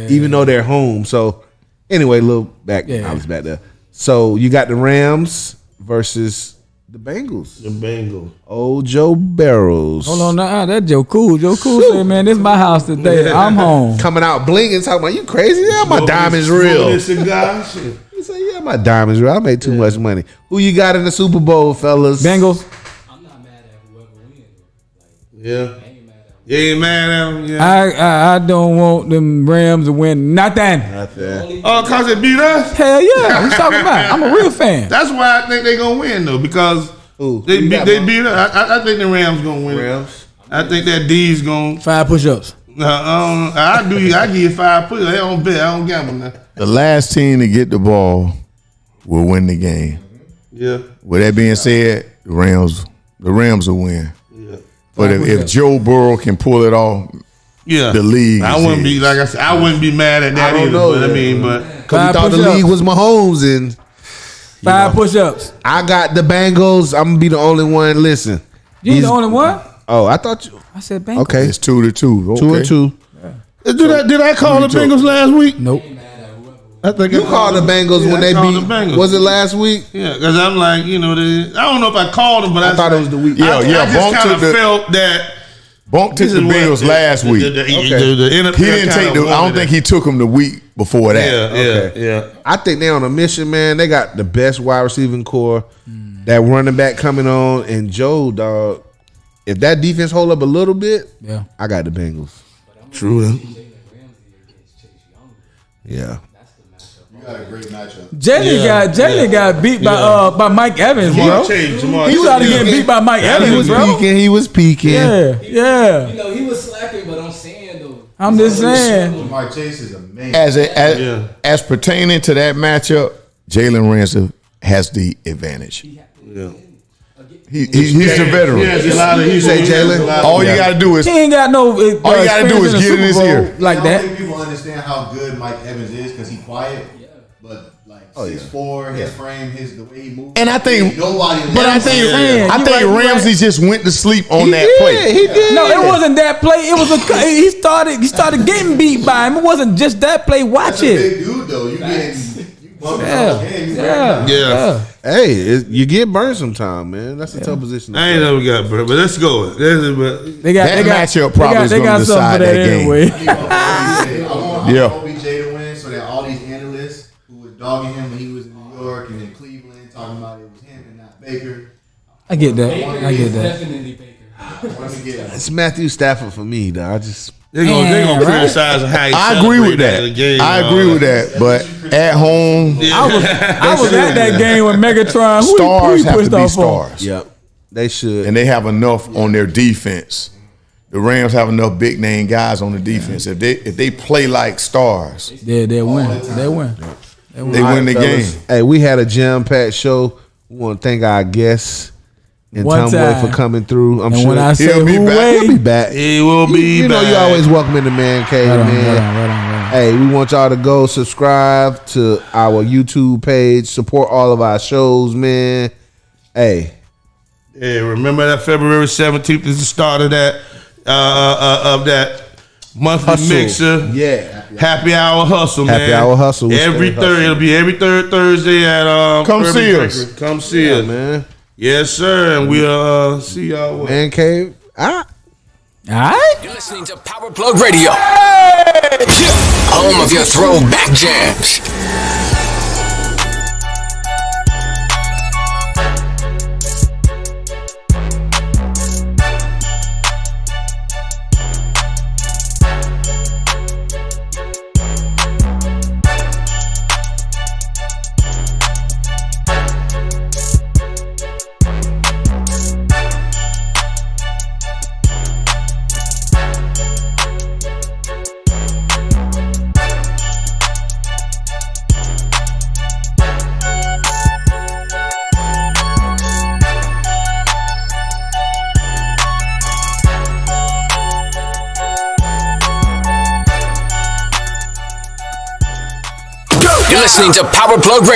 Even though they're home. So anyway, I was back there. So you got the Rams versus the Bengals. The Bengals. Old Joe Barrows. Hold on, that Joe Cool. Joe Cool said, "Man, this is my house today. I'm home." Coming out blinking, talking about, you crazy? Yeah, my diamond's real. He said, yeah, my diamond's real. I made too much money. Who you got in the Super Bowl, fellas? Bengals. I'm not mad at whoever wins. Yeah. I ain't mad at them. You ain't mad at them? Yeah. I don't want them Rams to win nothing. Oh, cause they beat us? Hell yeah, what you talking about? I'm a real fan. That's why I think they gonna win though, because Who? they You got beat us. I think the Rams gonna win. Rams. I think that D's gonna. 5 push-ups. I give you 5 push. I don't bet. I don't gamble now. The last team to get the ball will win the game. Yeah. With that being said, the Rams will win. Yeah. But if Joe Burrow can pull it off, Yeah. the league. I is wouldn't his. be like I said. I wouldn't be mad at that I don't either. know, But I man. mean, but Because we 5 thought the push-ups. league was Mahomes, and 5 push-ups. I got the Bengals. I'm going to be the only one. Listen. You These- the only one? Oh, I thought you. I said Bengals. Okay. It's 2-2. Okay. 2-2. did I call the Bengals last week? Nope. I think You called the Bengals when they called beat. the Bengals. Was it last week? Yeah, because I'm like, I don't know if I called them, but I thought it was the week. Yeah, I just Bonk kind of took the- felt that Bonk took this the is what Bills last week. The He didn't take the. I don't think he took them the week before that. Yeah. I think they're on a mission, man. They got the best wide receiving core. That running back coming on, and Joe, dog. If that defense hold up a little bit, Yeah. I got the Bengals. True. Yeah. You got a great matchup. Jalen got beat by Mike Evans, bro. Jamar He started getting beat by Mike He Evans, was bro. peaking. He was peaking. Yeah. You know, he was slacking, but I'm saying though. I'm just saying. Jamar Chase is amazing. As pertaining to that matchup, Jalen Ramsey has the advantage. Yeah. He's the veteran. You say Jalen? All you got to do is He ain't got no. All you gotta do is get in his ear. like I don't that. think people understand how good Mike Evans is because he's quiet. But like 6'4", his frame, the way he moves. And I think- ain't nobody. But I think Ramsey just went to sleep on that play. He did. No, it wasn't that play. It was he started getting beat by him. It wasn't just that play. Watch That's a it. big dude though. You bumping Yeah. Yeah. Hey, you get burned sometime, man. That's a tough position. To I ain't play. never got burned, but let's go. They got That matchup they probably got, is they gonna got something decide for that that game. anyway. I want OBJ to win so that all these analysts who were dogging him when he was in New York and in Cleveland talking about it was him and not Baker. I get that. Definitely Baker. I want to get It's Matthew Stafford for me, though. I just They gonna right? criticize how he I agree with celebrated that. the game I and all agree with that. But at home, I was at that game with Megatron. Who stars he have to pushed be off on? stars. yep. They should. And they have enough on their defense. The Rams have enough big name guys on the defense. If they play like stars, They win. They win. they win the Fellas, game. Hey, we had a jam-packed show. We want to thank our guests and One Tom Way time. for coming through. I'm And sure when I say He'll be who back. way, he'll be back. He will be You know, back. you always welcome in the man cave, right on, man. right on. Hey, we want y'all to go subscribe to our YouTube page, support all of our shows, man. Hey, Yeah, remember that February 17th is the start of that monthly Hustle. mixer. Yeah. Happy Hour Hustle, man. Happy Hour Hustle. What's Every that third, hustle? it'll be every third Thursday at Come Urban see Drinker. us. Come see Yeah, us, man. Yes, sir, and we'll see y'all. Man cave. All right. You're listening to Power Plug Radio. Home of your throwback jams. listening to Power Plug Radio.